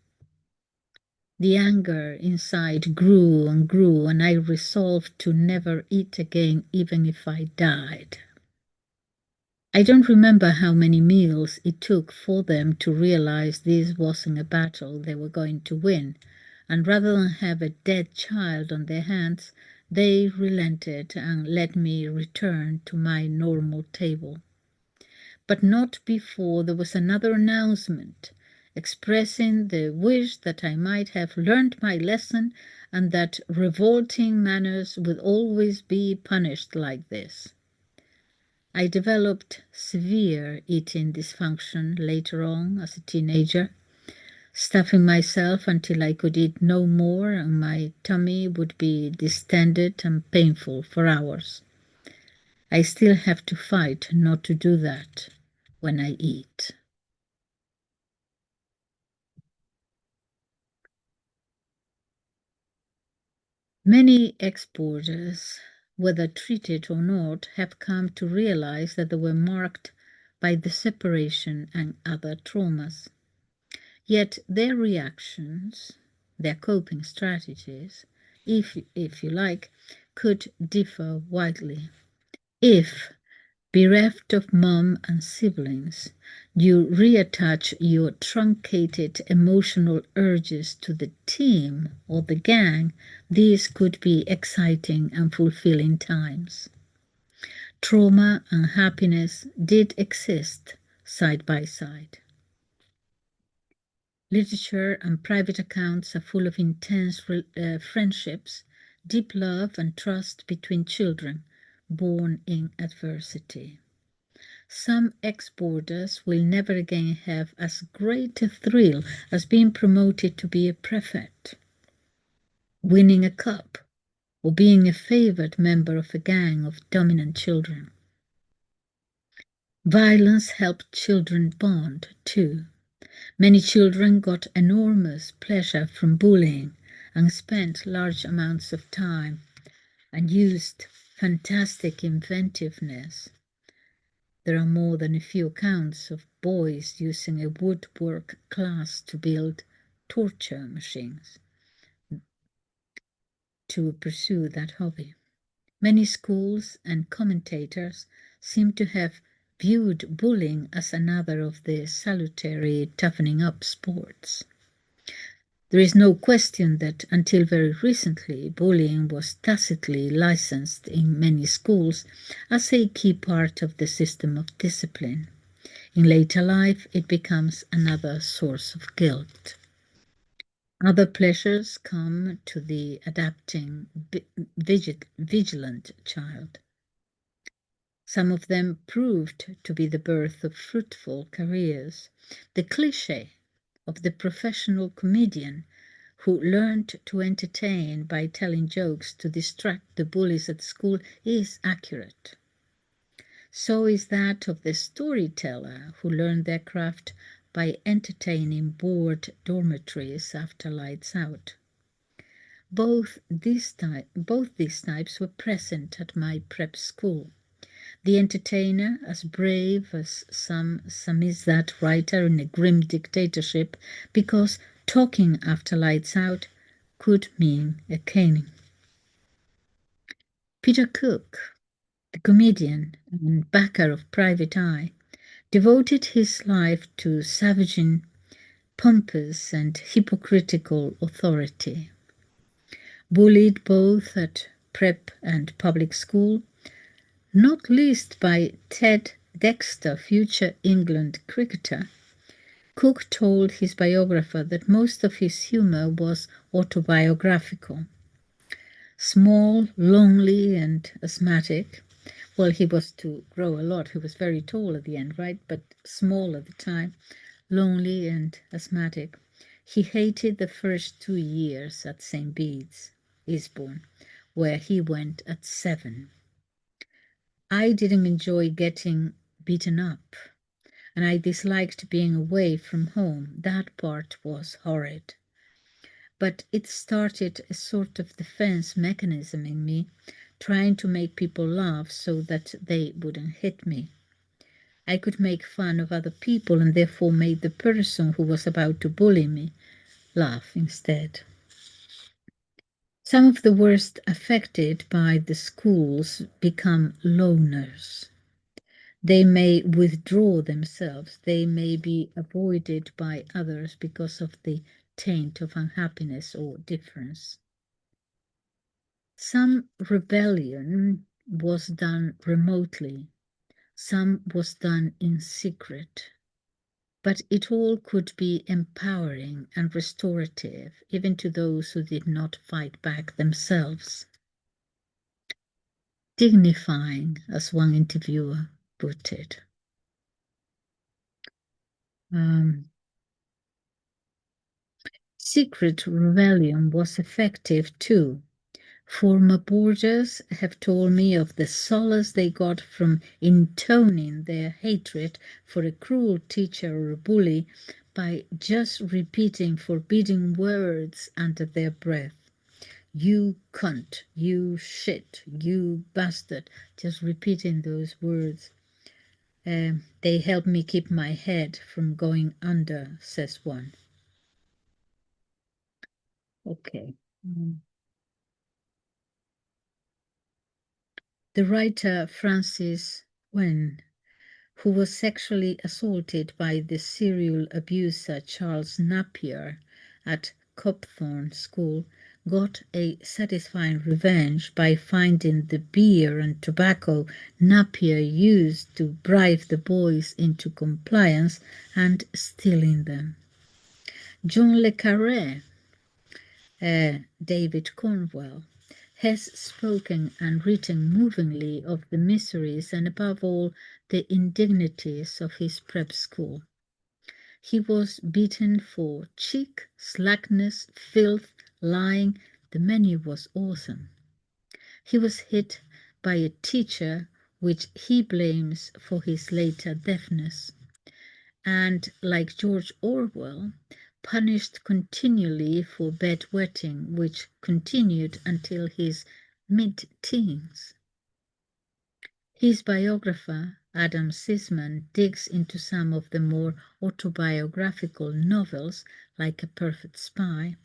The anger inside grew and grew, and I resolved to never eat again, even if I died. I don't remember how many meals it took for them to realize this wasn't a battle they were going to win, and rather than have a dead child on their hands, they relented and let me return to my normal table. But not before there was another announcement expressing the wish that I might have learned my lesson and that revolting manners would always be punished like this. I developed severe eating dysfunction later on as a teenager, stuffing myself until I could eat no more and my tummy would be distended and painful for hours. I still have to fight not to do that when I eat. Many exporters, whether treated or not, have come to realize that they were marked by the separation and other traumas. Yet their reactions, their coping strategies, if you like, could differ widely. If, bereft of mom and siblings, you reattach your truncated emotional urges to the team or the gang, these could be exciting and fulfilling times. Trauma and happiness did exist side by side. Literature and private accounts are full of intense friendships, deep love and trust between children born in adversity. Some ex-boarders will never again have as great a thrill as being promoted to be a prefect, winning a cup, or being a favored member of a gang of dominant children. Violence helped children bond, too. Many children got enormous pleasure from bullying and spent large amounts of time and used fantastic inventiveness. There are more than a few accounts of boys using a woodwork class to build torture machines to pursue that hobby. Many schools and commentators seem to have viewed bullying as another of the salutary toughening up sports. There is no question that until very recently, bullying was tacitly licensed in many schools as a key part of the system of discipline. In later life, it becomes another source of guilt. Other pleasures come to the adapting, vigilant child. Some of them proved to be the birth of fruitful careers. The cliché of the professional comedian who learned to entertain by telling jokes to distract the bullies at school is accurate. So is that of the storyteller who learned their craft by entertaining bored dormitories after lights out. Both these types were present at my prep school. The entertainer, as brave as some samizdat writer in a grim dictatorship, because talking after lights out could mean a caning. Peter Cook, the comedian and backer of Private Eye, devoted his life to savaging pompous and hypocritical authority. Bullied both at prep and public school, not least by Ted Dexter, future England cricketer, Cook told his biographer that most of his humor was autobiographical. Small, lonely, and asthmatic. Well, he was to grow a lot. He was very tall at the end, right? But small at the time, lonely and asthmatic. He hated the first 2 years at St. Bede's, Eastbourne, where he went at 7. I didn't enjoy getting beaten up, and I disliked being away from home. That part was horrid. But it started a sort of defense mechanism in me, trying to make people laugh so that they wouldn't hit me. I could make fun of other people and therefore made the person who was about to bully me laugh instead. Some of the worst affected by the schools become loners. They may withdraw themselves. They may be avoided by others because of the taint of unhappiness or difference. Some rebellion was done remotely. Some was done in secret. But it all could be empowering and restorative, even to those who did not fight back themselves. Dignifying, as one interviewer put it. Secret rebellion was effective too. Former boarders have told me of the solace they got from intoning their hatred for a cruel teacher or a bully by just repeating forbidding words under their breath. You cunt, you shit, you bastard, just repeating those words. They help me keep my head from going under, says one. Okay. The writer Francis Wen, who was sexually assaulted by the serial abuser Charles Napier at Copthorne School, got a satisfying revenge by finding the beer and tobacco Napier used to bribe the boys into compliance and stealing them. John le Carré, David Cornwell, has spoken and written movingly of the miseries and above all the indignities of his prep school. He was beaten for cheek, slackness, filth, lying. The menu was awesome. He was hit by a teacher which he blames for his later deafness, and, like George Orwell, punished continually for bedwetting, which continued until his mid-teens. His biographer, Adam Sisman, digs into some of the more autobiographical novels, like A Perfect Spy,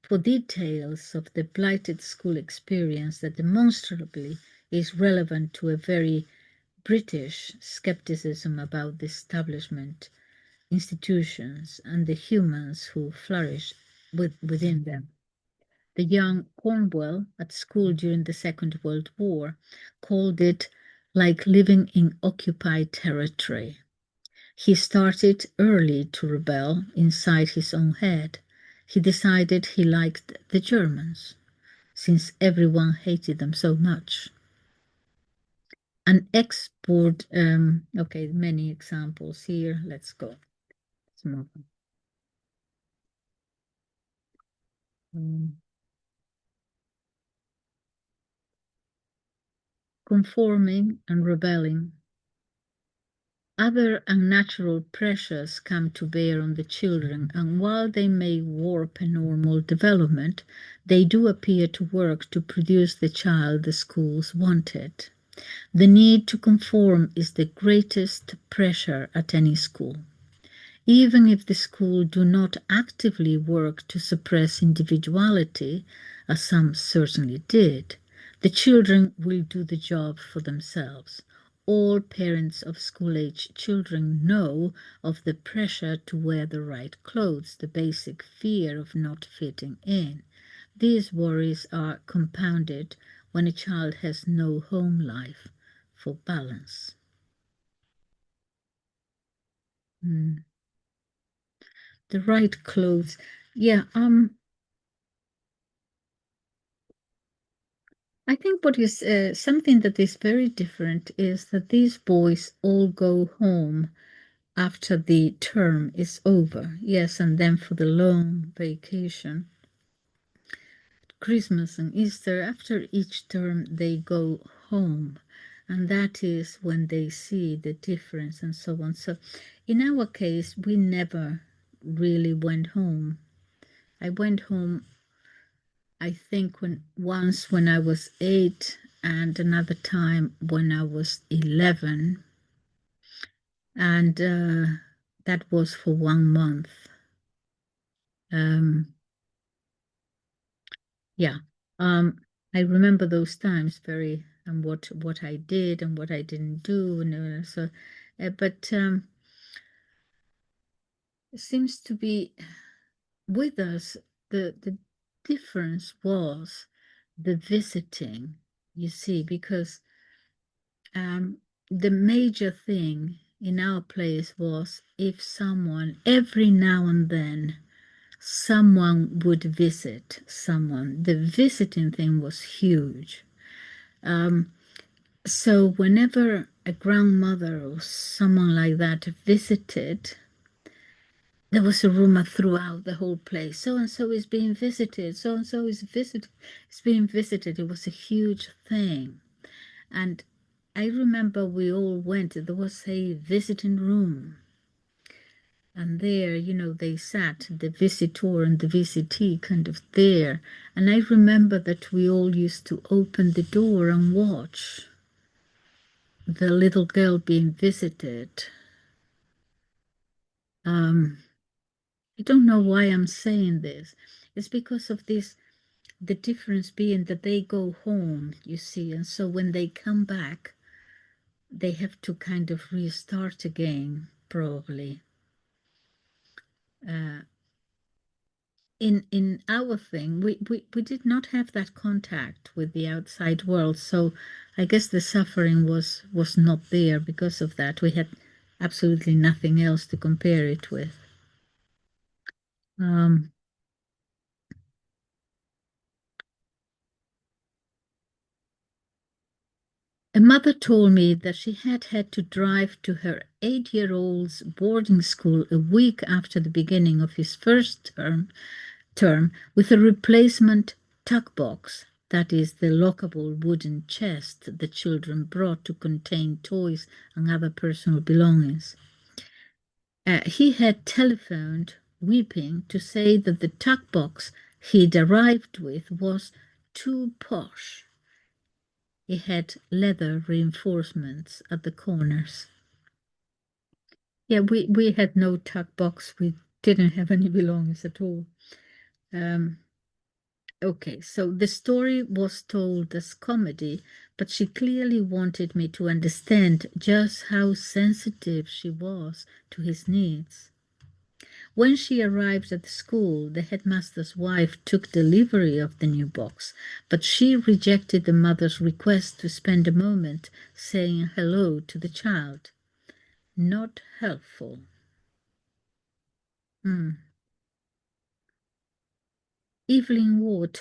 for details of the blighted school experience that demonstrably is relevant to a very British skepticism about the establishment, institutions, and the humans who flourish within them. The young Cornwell, at school during the Second World War, called it like living in occupied territory. He started early to rebel inside his own head. He decided he liked the Germans, since everyone hated them so much. An export, okay, many examples here. Let's go. Let's move on. Um, conforming and rebelling. Other unnatural pressures come to bear on the children, and while they may warp a normal development, they do appear to work to produce the child the schools wanted. The need to conform is the greatest pressure at any school. Even if the school do not actively work to suppress individuality, as some certainly did, the children will do the job for themselves. All parents of school-age children know of the pressure to wear the right clothes, the basic fear of not fitting in. These worries are compounded when a child has no home life for balance. Mm. The right clothes. Yeah, I think what is something that is very different is that these boys all go home after the term is over. Yes, and then for the long vacation, Christmas and Easter, after each term, they go home. And that is when they see the difference and so on. So in our case, we never really went home. I went home, I think, once when I was 8 and another time when I was 11. And that was for 1 month. Um, yeah. I remember those times very, and what I did and what I didn't do. And so, but it seems to be with us, the difference was the visiting, you see, because the major thing in our place was if someone, every now and then, someone would visit someone. The visiting thing was huge. So whenever a grandmother or someone like that visited, there was a rumor throughout the whole place. So and so is being visited. So and so is being visited. It was a huge thing. And I remember we all went, there was a visiting room. And there, they sat, the visitor and the visitee kind of there. And I remember that we all used to open the door and watch the little girl being visited. I don't know why I'm saying this. It's because of this, the difference being that they go home, you see, and so when they come back, they have to kind of restart again, probably. In our thing, we did not have that contact with the outside world, so I guess the suffering was not there because of that. We had absolutely nothing else to compare it with. Um, a mother told me that she had had to drive to her 8-year-old's boarding school a week after the beginning of his first term with a replacement tuck box, that is, the lockable wooden chest the children brought to contain toys and other personal belongings. He had telephoned, weeping, to say that the tuck box he'd arrived with was too posh. It had leather reinforcements at the corners. Yeah, we had no tuck box. We didn't have any belongings at all. Okay, so the story was told as comedy, but she clearly wanted me to understand just how sensitive she was to his needs. When she arrived at the school, the headmaster's wife took delivery of the new box, but she rejected the mother's request to spend a moment saying hello to the child. Not helpful. Hmm. Evelyn Ward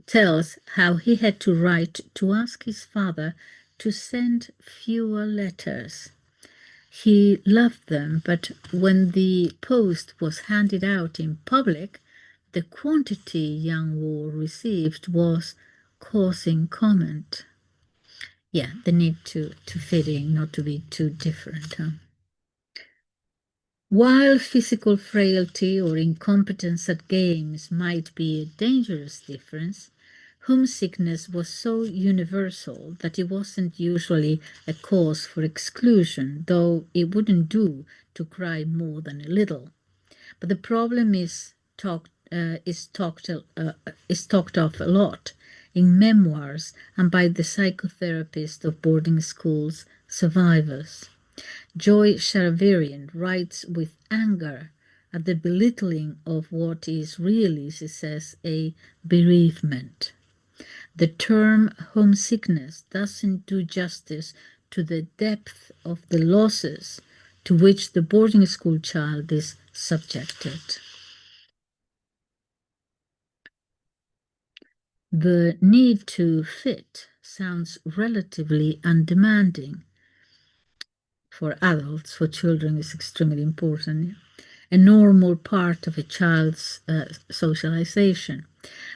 tells how he had to write to ask his father to send fewer letters. He loved them, but when the post was handed out in public, The quantity young Wall received was causing comment. Yeah, the need to fit in, not to be too different. Huh? While physical frailty or incompetence at games might be a dangerous difference, homesickness was so universal that it wasn't usually a cause for exclusion, though it wouldn't do to cry more than a little. But the problem is talked of a lot in memoirs and by the psychotherapist of boarding schools survivors. Joy Sharaverian writes with anger at the belittling of what is really, she says, a bereavement. The term homesickness doesn't do justice to the depth of the losses to which the boarding school child is subjected. The need to fit sounds relatively undemanding for adults. For children is extremely important. A normal part of a child's socialization.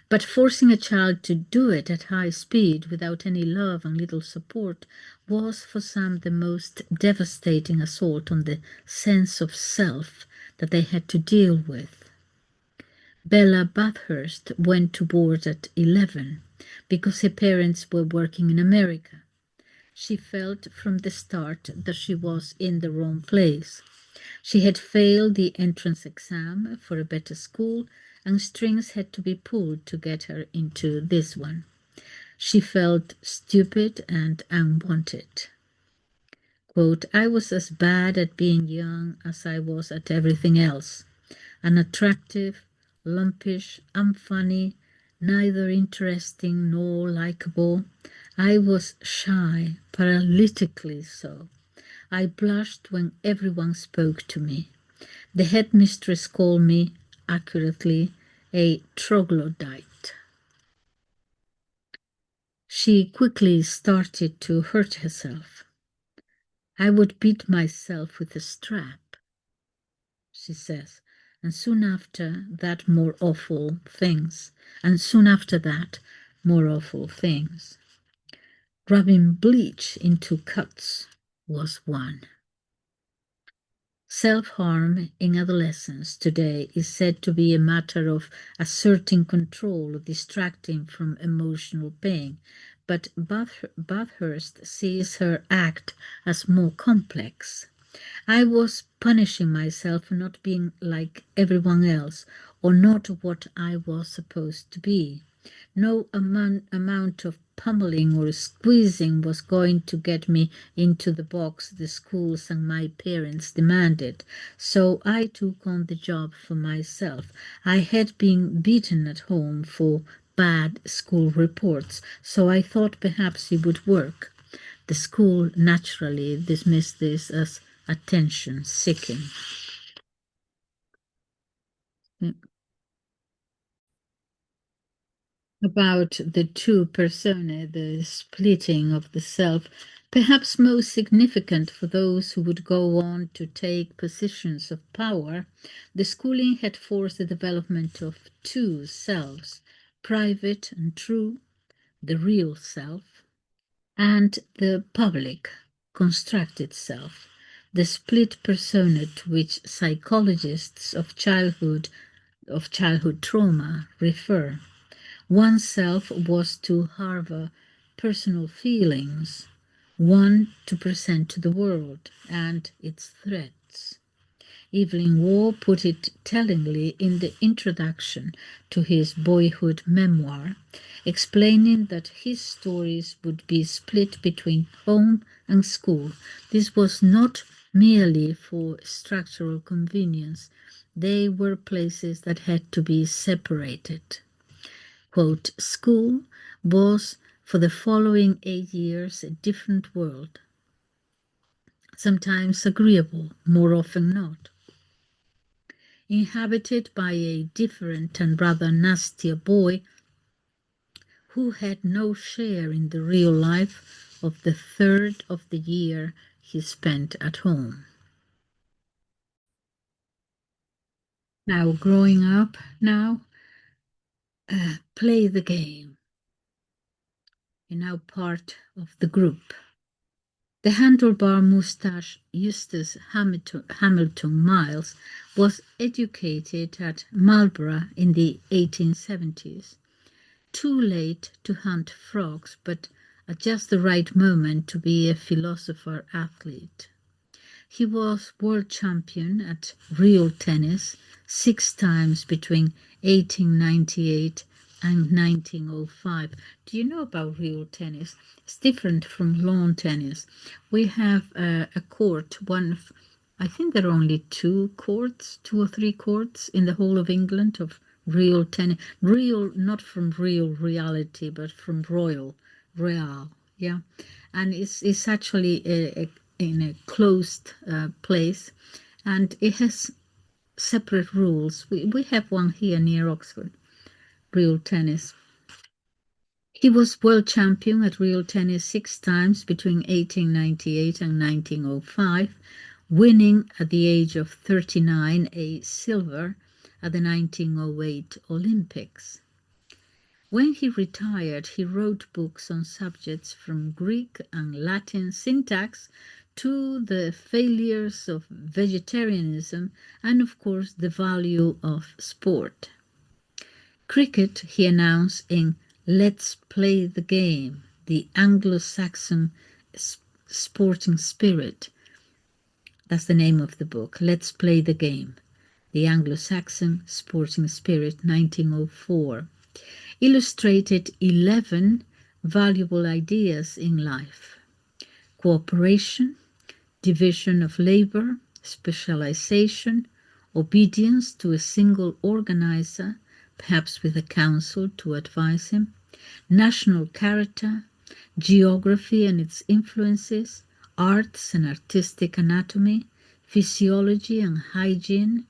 But forcing a child to do it at high speed without any love and little support was for some the most devastating assault on the sense of self that they had to deal with. Bella Bathurst went to board at 11 because her parents were working in America. She felt from the start that she was in the wrong place. She had failed the entrance exam for a better school, and strings had to be pulled to get her into this one. She felt stupid and unwanted. Quote, I was as bad at being young as I was at everything else. Unattractive, lumpish, unfunny, neither interesting nor likable. I was shy, paralytically so. I blushed when everyone spoke to me. The headmistress called me, accurately, a troglodyte. She quickly started to hurt herself. I would beat myself with a strap, she says, and soon after that more awful things. Rubbing bleach into cuts was one. Self-harm in adolescence today is said to be a matter of asserting control or distracting from emotional pain, but Bathurst sees her act as more complex. I was punishing myself for not being like everyone else or not what I was supposed to be. No amount of pummeling or squeezing was going to get me into the box the schools and my parents demanded, so I took on the job for myself. I had been beaten at home for bad school reports, so I thought perhaps it would work. The school naturally dismissed this as attention seeking. About the two personae, the splitting of the self, perhaps most significant for those who would go on to take positions of power, the schooling had forced the development of two selves, private and true, the real self, and the public, constructed self, the split persona to which psychologists of childhood trauma refer. Oneself was to harbor personal feelings, one to present to the world and its threats. Evelyn Waugh put it tellingly in the introduction to his boyhood memoir, explaining that his stories would be split between home and school. This was not merely for structural convenience, they were places that had to be separated. Quote, school was for the following 8 years a different world, sometimes agreeable, more often not, inhabited by a different and rather nastier boy who had no share in the real life of the third of the year he spent at home. Now, growing up now, Play the game. You're now part of the group. The handlebar moustache Eustace Hamilton Miles was educated at Marlborough in the 1870s. Too late to hunt frogs, but at just the right moment to be a philosopher athlete. He was world champion at real tennis 6 times between 1898 and 1905. Do you know about real tennis? It's different from lawn tennis. We have a court, I think there are only 2 or 3 courts in the whole of England of real tennis. Real, not from real reality, but from real, yeah. And it's actually in a closed place, and it has separate rules. We have one here near Oxford, real tennis. He was world champion at real tennis 6 times between 1898 and 1905, winning at the age of 39 a silver at the 1908 Olympics. When he retired, he wrote books on subjects from Greek and Latin syntax to the failures of vegetarianism and, of course, the value of sport. Cricket, he announced in Let's Play the Game, the Anglo-Saxon sporting spirit. That's the name of the book, Let's Play the Game, the Anglo-Saxon sporting spirit, 1904. Illustrated 11 valuable ideas in life: cooperation, division of labor, specialization, obedience to a single organizer, perhaps with a council to advise him, national character, geography and its influences, arts and artistic anatomy, physiology and hygiene,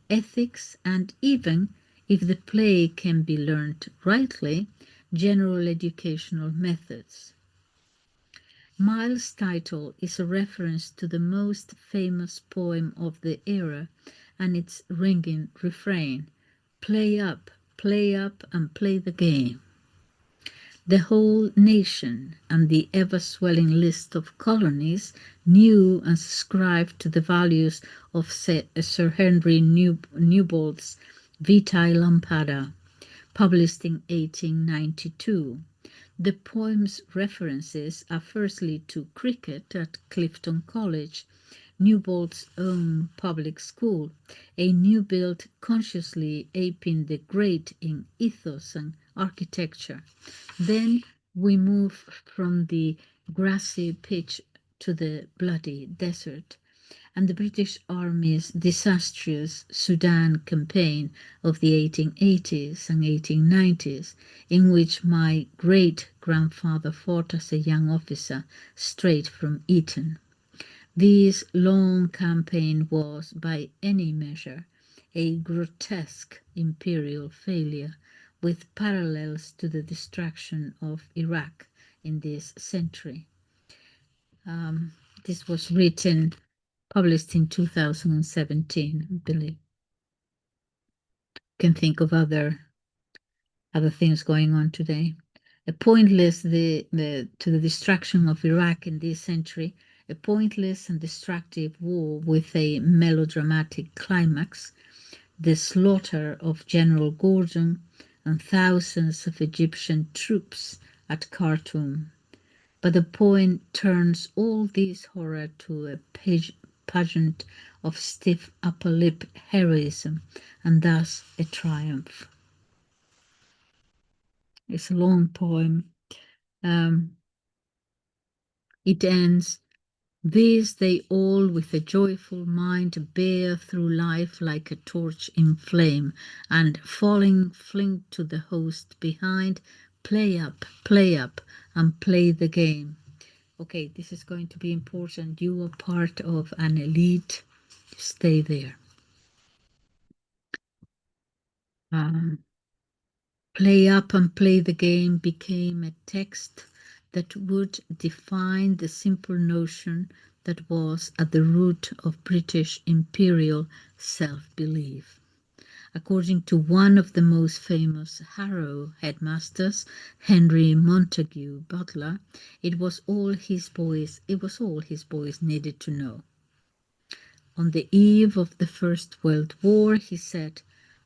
ethics, and even, if the play can be learnt rightly, general educational methods. Miles' title is a reference to the most famous poem of the era and its ringing refrain, play up, and play the game. The whole nation and the ever-swelling list of colonies knew and subscribed to the values of Sir Henry Newbolt's Vitae Lampada, published in 1892. The poem's references are firstly to cricket at Clifton College, Newbolt's own public school, a new build consciously aping the great in ethos and architecture. Then we move from the grassy pitch to the bloody desert, and the British Army's disastrous Sudan campaign of the 1880s and 1890s, in which my great-grandfather fought as a young officer straight from Eton. This long campaign was, by any measure, a grotesque imperial failure, with parallels to the destruction of Iraq in this century. This was published in 2017, I believe. Can think of other things going on today. A pointless to the destruction of Iraq in this century, a pointless and destructive war with a melodramatic climax, the slaughter of General Gordon and thousands of Egyptian troops at Khartoum. But the poem turns all this horror to a pageant of stiff upper lip heroism, and thus a triumph. It's a long poem. It ends, these they all with a joyful mind bear through life like a torch in flame, and falling fling to the host behind, play up, and play the game. Okay, this is going to be important. You are part of an elite. Stay there. Play up and play the game became a text that would define the simple notion that was at the root of British imperial self-belief. According to one of the most famous Harrow headmasters, Henry Montague Butler, it was all his boys needed to know. On the eve of the First World War, he said,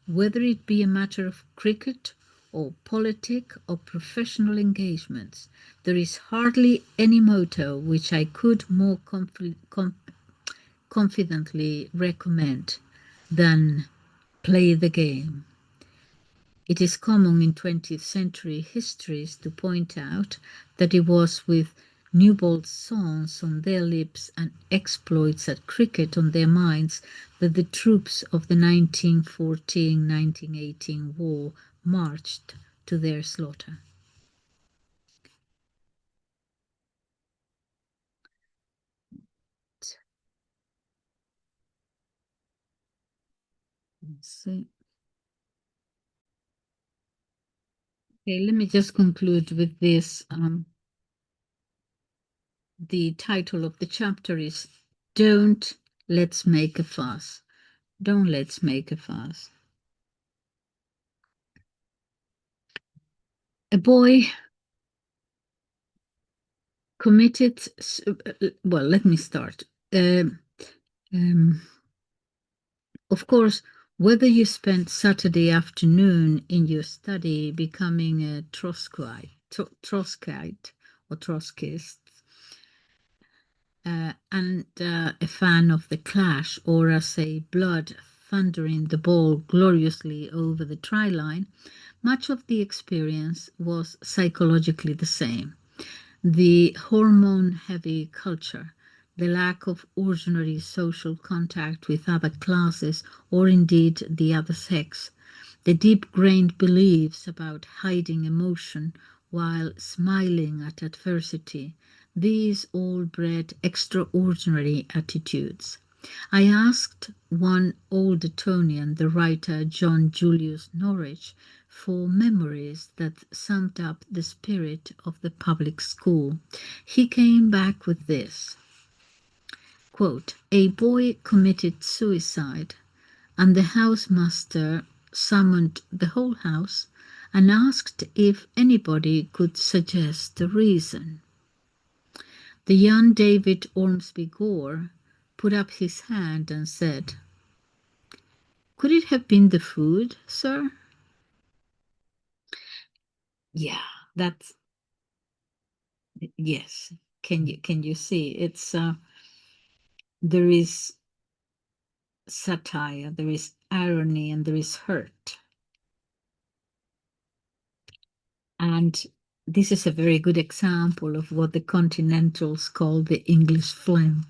whether it be a matter of cricket or politic or professional engagements, there is hardly any motto which I could more confidently recommend than play the game. It is common in 20th century histories to point out that it was with Newbolt's songs on their lips and exploits at cricket on their minds that the troops of the 1914-1918 war marched to their slaughter. Let's see. Okay, let me just conclude with this. The title of the chapter is Don't Let's Make a Fuss. Don't let's make a fuss. A boy committed, well, let me start. Of course, whether you spent Saturday afternoon in your study becoming a Trotskyite or Trotskyist, and a fan of the Clash, or as a blood thundering the ball gloriously over the try line, much of the experience was psychologically the same. The hormone-heavy culture, the lack of ordinary social contact with other classes or indeed the other sex, the deep-grained beliefs about hiding emotion while smiling at adversity, these all bred extraordinary attitudes. I asked one old Etonian, the writer John Julius Norwich, for memories that summed up the spirit of the public school. He came back with this, quote, a boy committed suicide, and the housemaster summoned the whole house and asked if anybody could suggest the reason. The young David Ormsby Gore put up his hand and said, could it have been the food, sir? Yeah, that's, yes. Can you see? It's there is satire, there is irony, and there is hurt. And this is a very good example of what the continentals call the English phlegm,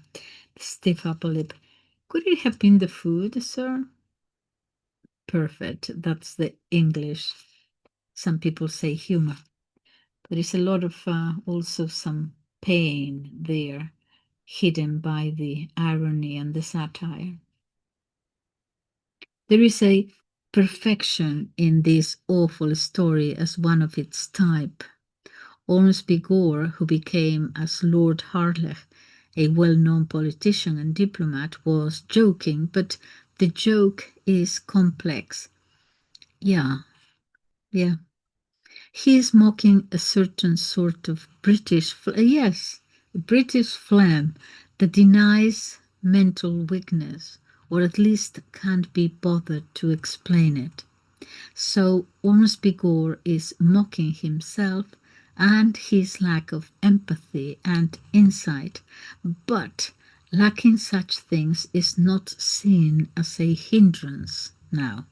the stiff upper lip. Could it have been the food, sir? Perfect. That's the English. Some people say humor. There is a lot of also some pain there, hidden by the irony and the satire. There is a perfection in this awful story as one of its type. Ormsby Gore, who became as Lord Harlech, a well-known politician and diplomat, was joking, but the joke is complex. Yeah. He is mocking a certain sort of British phlegm that denies mental weakness, or at least can't be bothered to explain it. So Ormsby Gore is mocking himself and his lack of empathy and insight, but lacking such things is not seen as a hindrance now.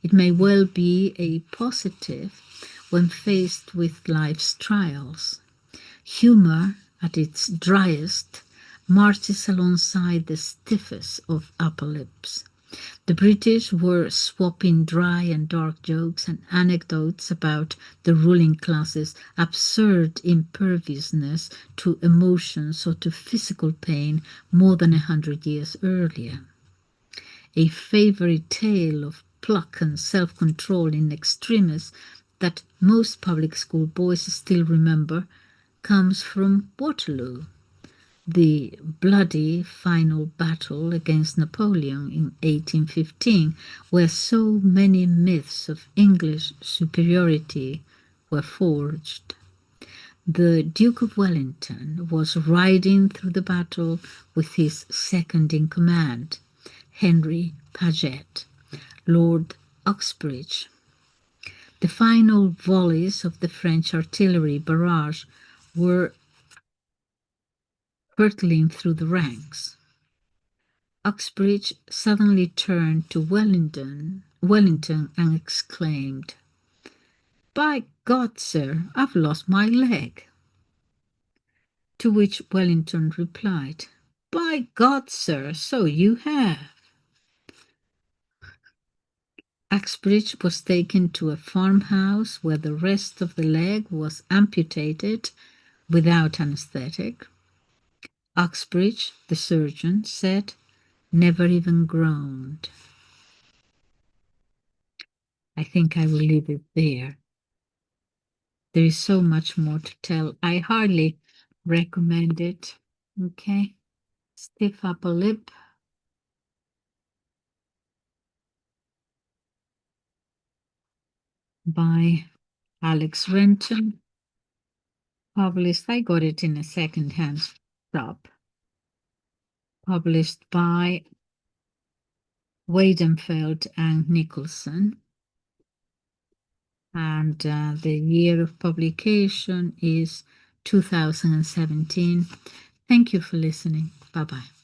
It may well be a positive when faced with life's trials. Humor, at its driest, marches alongside the stiffest of upper lips. The British were swapping dry and dark jokes and anecdotes about the ruling class's absurd imperviousness to emotions or to physical pain more than 100 years earlier. A favourite tale of pluck and self-control in extremis that most public school boys still remember comes from Waterloo. the bloody final battle against Napoleon in 1815, where so many myths of English superiority were forged. The Duke of Wellington was riding through the battle with his second in command, Henry Paget, Lord Uxbridge. The final volleys of the French artillery barrage were hurtling through the ranks. Uxbridge suddenly turned to Wellington and exclaimed, "By God, sir, I've lost my leg." To which Wellington replied, "By God, sir, so you have." Uxbridge was taken to a farmhouse where the rest of the leg was amputated without anesthetic. Uxbridge, the surgeon, said, never even groaned. I think I will leave it there. There is so much more to tell. I hardly recommend it. Okay. Stiff Upper Lip by Alex Renton. Published, I got it in a second-hand shop. Published by Weidenfeld and Nicholson. And the year of publication is 2017. Thank you for listening. Bye-bye.